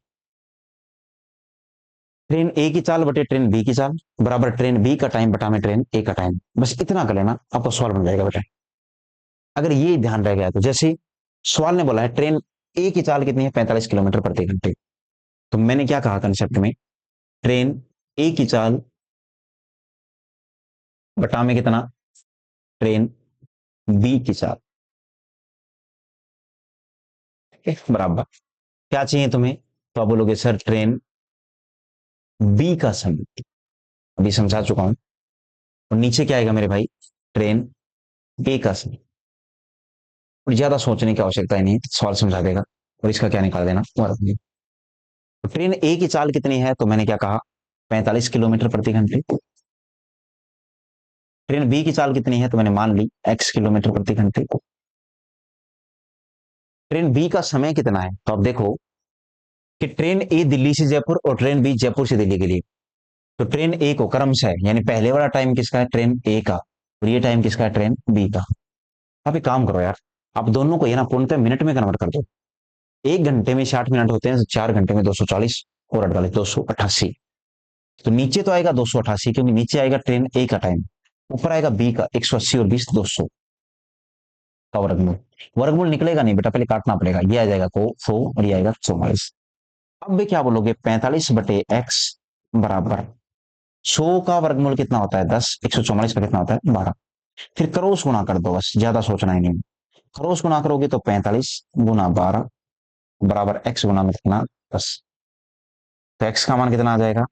ट्रेन ए की चाल बटे ट्रेन बी की चाल बराबर ट्रेन बी का टाइम बटा में ट्रेन ए का टाइम। बस इतना कर लेना, आपका सवाल बन जाएगा बेटा। अगर ये ध्यान रह गया तो जैसे सवाल ने बोला है ट्रेन ए की चाल कितनी है, 45 किलोमीटर प्रति घंटे। तो मैंने क्या कहा कंसेप्ट में, ट्रेन ए की चाल बटा में कितना, ट्रेन बी की चाल, बराबर। क्या चाहिए तुम्हें, तो आप बोलोगे सर ट्रेन बी का समय, अभी समझा चुका हूं। और नीचे क्या आएगा मेरे भाई, ट्रेन ए का समय। और ज्यादा सोचने की आवश्यकता ही नहीं, सवाल समझा देगा। और इसका क्या निकाल देना, तो ट्रेन ए की चाल कितनी है, तो मैंने क्या कहा 45 किलोमीटर प्रति घंटे। ट्रेन बी की चाल कितनी है, तो मैंने मान ली एक्स किलोमीटर प्रति घंटे। ट्रेन बी का समय कितना है, तो आप देखो कि ट्रेन ए दिल्ली से जयपुर और ट्रेन बी जयपुर से दिल्ली के लिए। तो ट्रेन ए को क्रमशः है, यानी पहले वाला टाइम किसका है, ट्रेन ए का, और ये टाइम किसका है, ट्रेन बी का। आप एक काम करो यार, आप दोनों को ये ना पूर्णतः मिनट में कन्वर्ट कर दो। 1 घंटे में 60 मिनट होते हैं, 4 घंटे में 240 और 48 288। तो नीचे तो आएगा 288 क्योंकि नीचे आएगा ट्रेन ए का टाइम, ऊपर आएगा बी का 180 और 20 200 का वर्गमूल। वर्गमूल निकलेगा नहीं बेटा, पहले काटना पड़ेगा। ये आ जाएगा को 100 और ये आएगा 44। अब भी क्या बोलोगे, 45 बटे एक्स बराबर 100 का वर्गमूल कितना होता है 10, 144 का कितना होता है 12। फिर क्रॉस गुणा कर दो, बस ज्यादा सोचना ही नहीं। क्रॉस गुणा करोगे तो 45 गुना 12 बराबर एक्स गुना में कितना 10। तो एक्स का मान कितना आ जाएगा,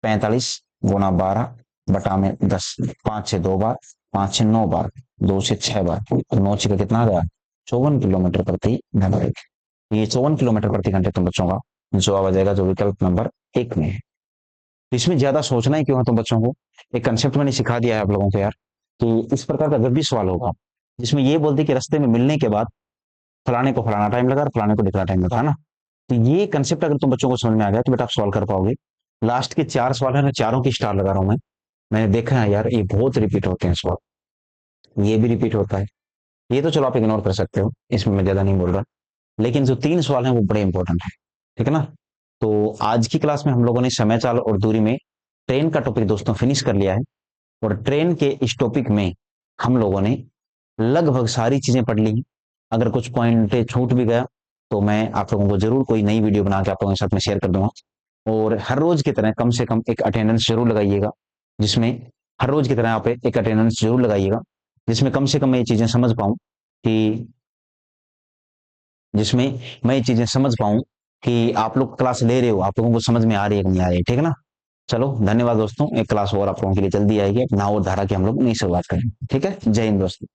45 गुना 12 बटा में 10। 5 से 2 बार, 5 से 9 बार, 2 से 6 बार, तो 9 6 कितना आ गया, 54 किलोमीटर प्रति घंटे। ये 54 किलोमीटर प्रति घंटे तुम बच्चों का जवाब आ जाएगा, जो विकल्प नंबर 1 में है। तो इसमें ज्यादा सोचना ही क्यों है तुम बच्चों को, एक कंसेप्ट मैंने सिखा दिया है आप लोगों को यार, कि इस प्रकार का जब भी सवाल होगा जिसमें ये बोलते कि रास्ते में मिलने के बाद फलाने को फलाना टाइम लगा और फलाने को ढिकना टाइम लगा, है ना। तो ये कंसेप्ट अगर तुम बच्चों को समझ में आ गया तो बेटा आप सॉल्व कर पाओगे। लास्ट के 4 सवाल है ना, चारों की स्टार लगा रहा हूं मैं। मैंने देखा है यार ये बहुत रिपीट होते हैं सवाल, ये भी रिपीट होता है। ये तो चलो आप इग्नोर कर सकते हो, इसमें मैं ज्यादा नहीं बोल रहा। लेकिन जो 3 सवाल हैं वो बड़े इंपॉर्टेंट हैं, ठीक है ना। तो आज की क्लास में हम लोगों ने समय चाल और दूरी में ट्रेन का टॉपिक दोस्तों फिनिश कर लिया है, और ट्रेन के इस टॉपिक में हम लोगों ने लगभग सारी चीजें पढ़ ली। अगर कुछ पॉइंट छूट भी गया तो मैं आप लोगों को जरूर कोई नई वीडियो बना के आप लोगों के साथ में शेयर कर दूंगा। और हर रोज की तरह कम से कम एक अटेंडेंस जरूर लगाइएगा, जिसमें हर रोज की तरह आप एक अटेंडेंस जरूर लगाइएगा, जिसमें कम से कम मैं ये चीजें समझ पाऊं कि जिसमें मैं ये चीजें समझ पाऊं कि आप लोग क्लास ले रहे हो, आप लोगों को समझ में आ रही है कि नहीं आ रही है, ठीक है ना। चलो धन्यवाद दोस्तों, एक क्लास और आप लोगों के लिए जल्दी आएगी, नाव और धारा की हम लोग नई शुरुआत करेंगे, ठीक है। जय हिंद दोस्तों।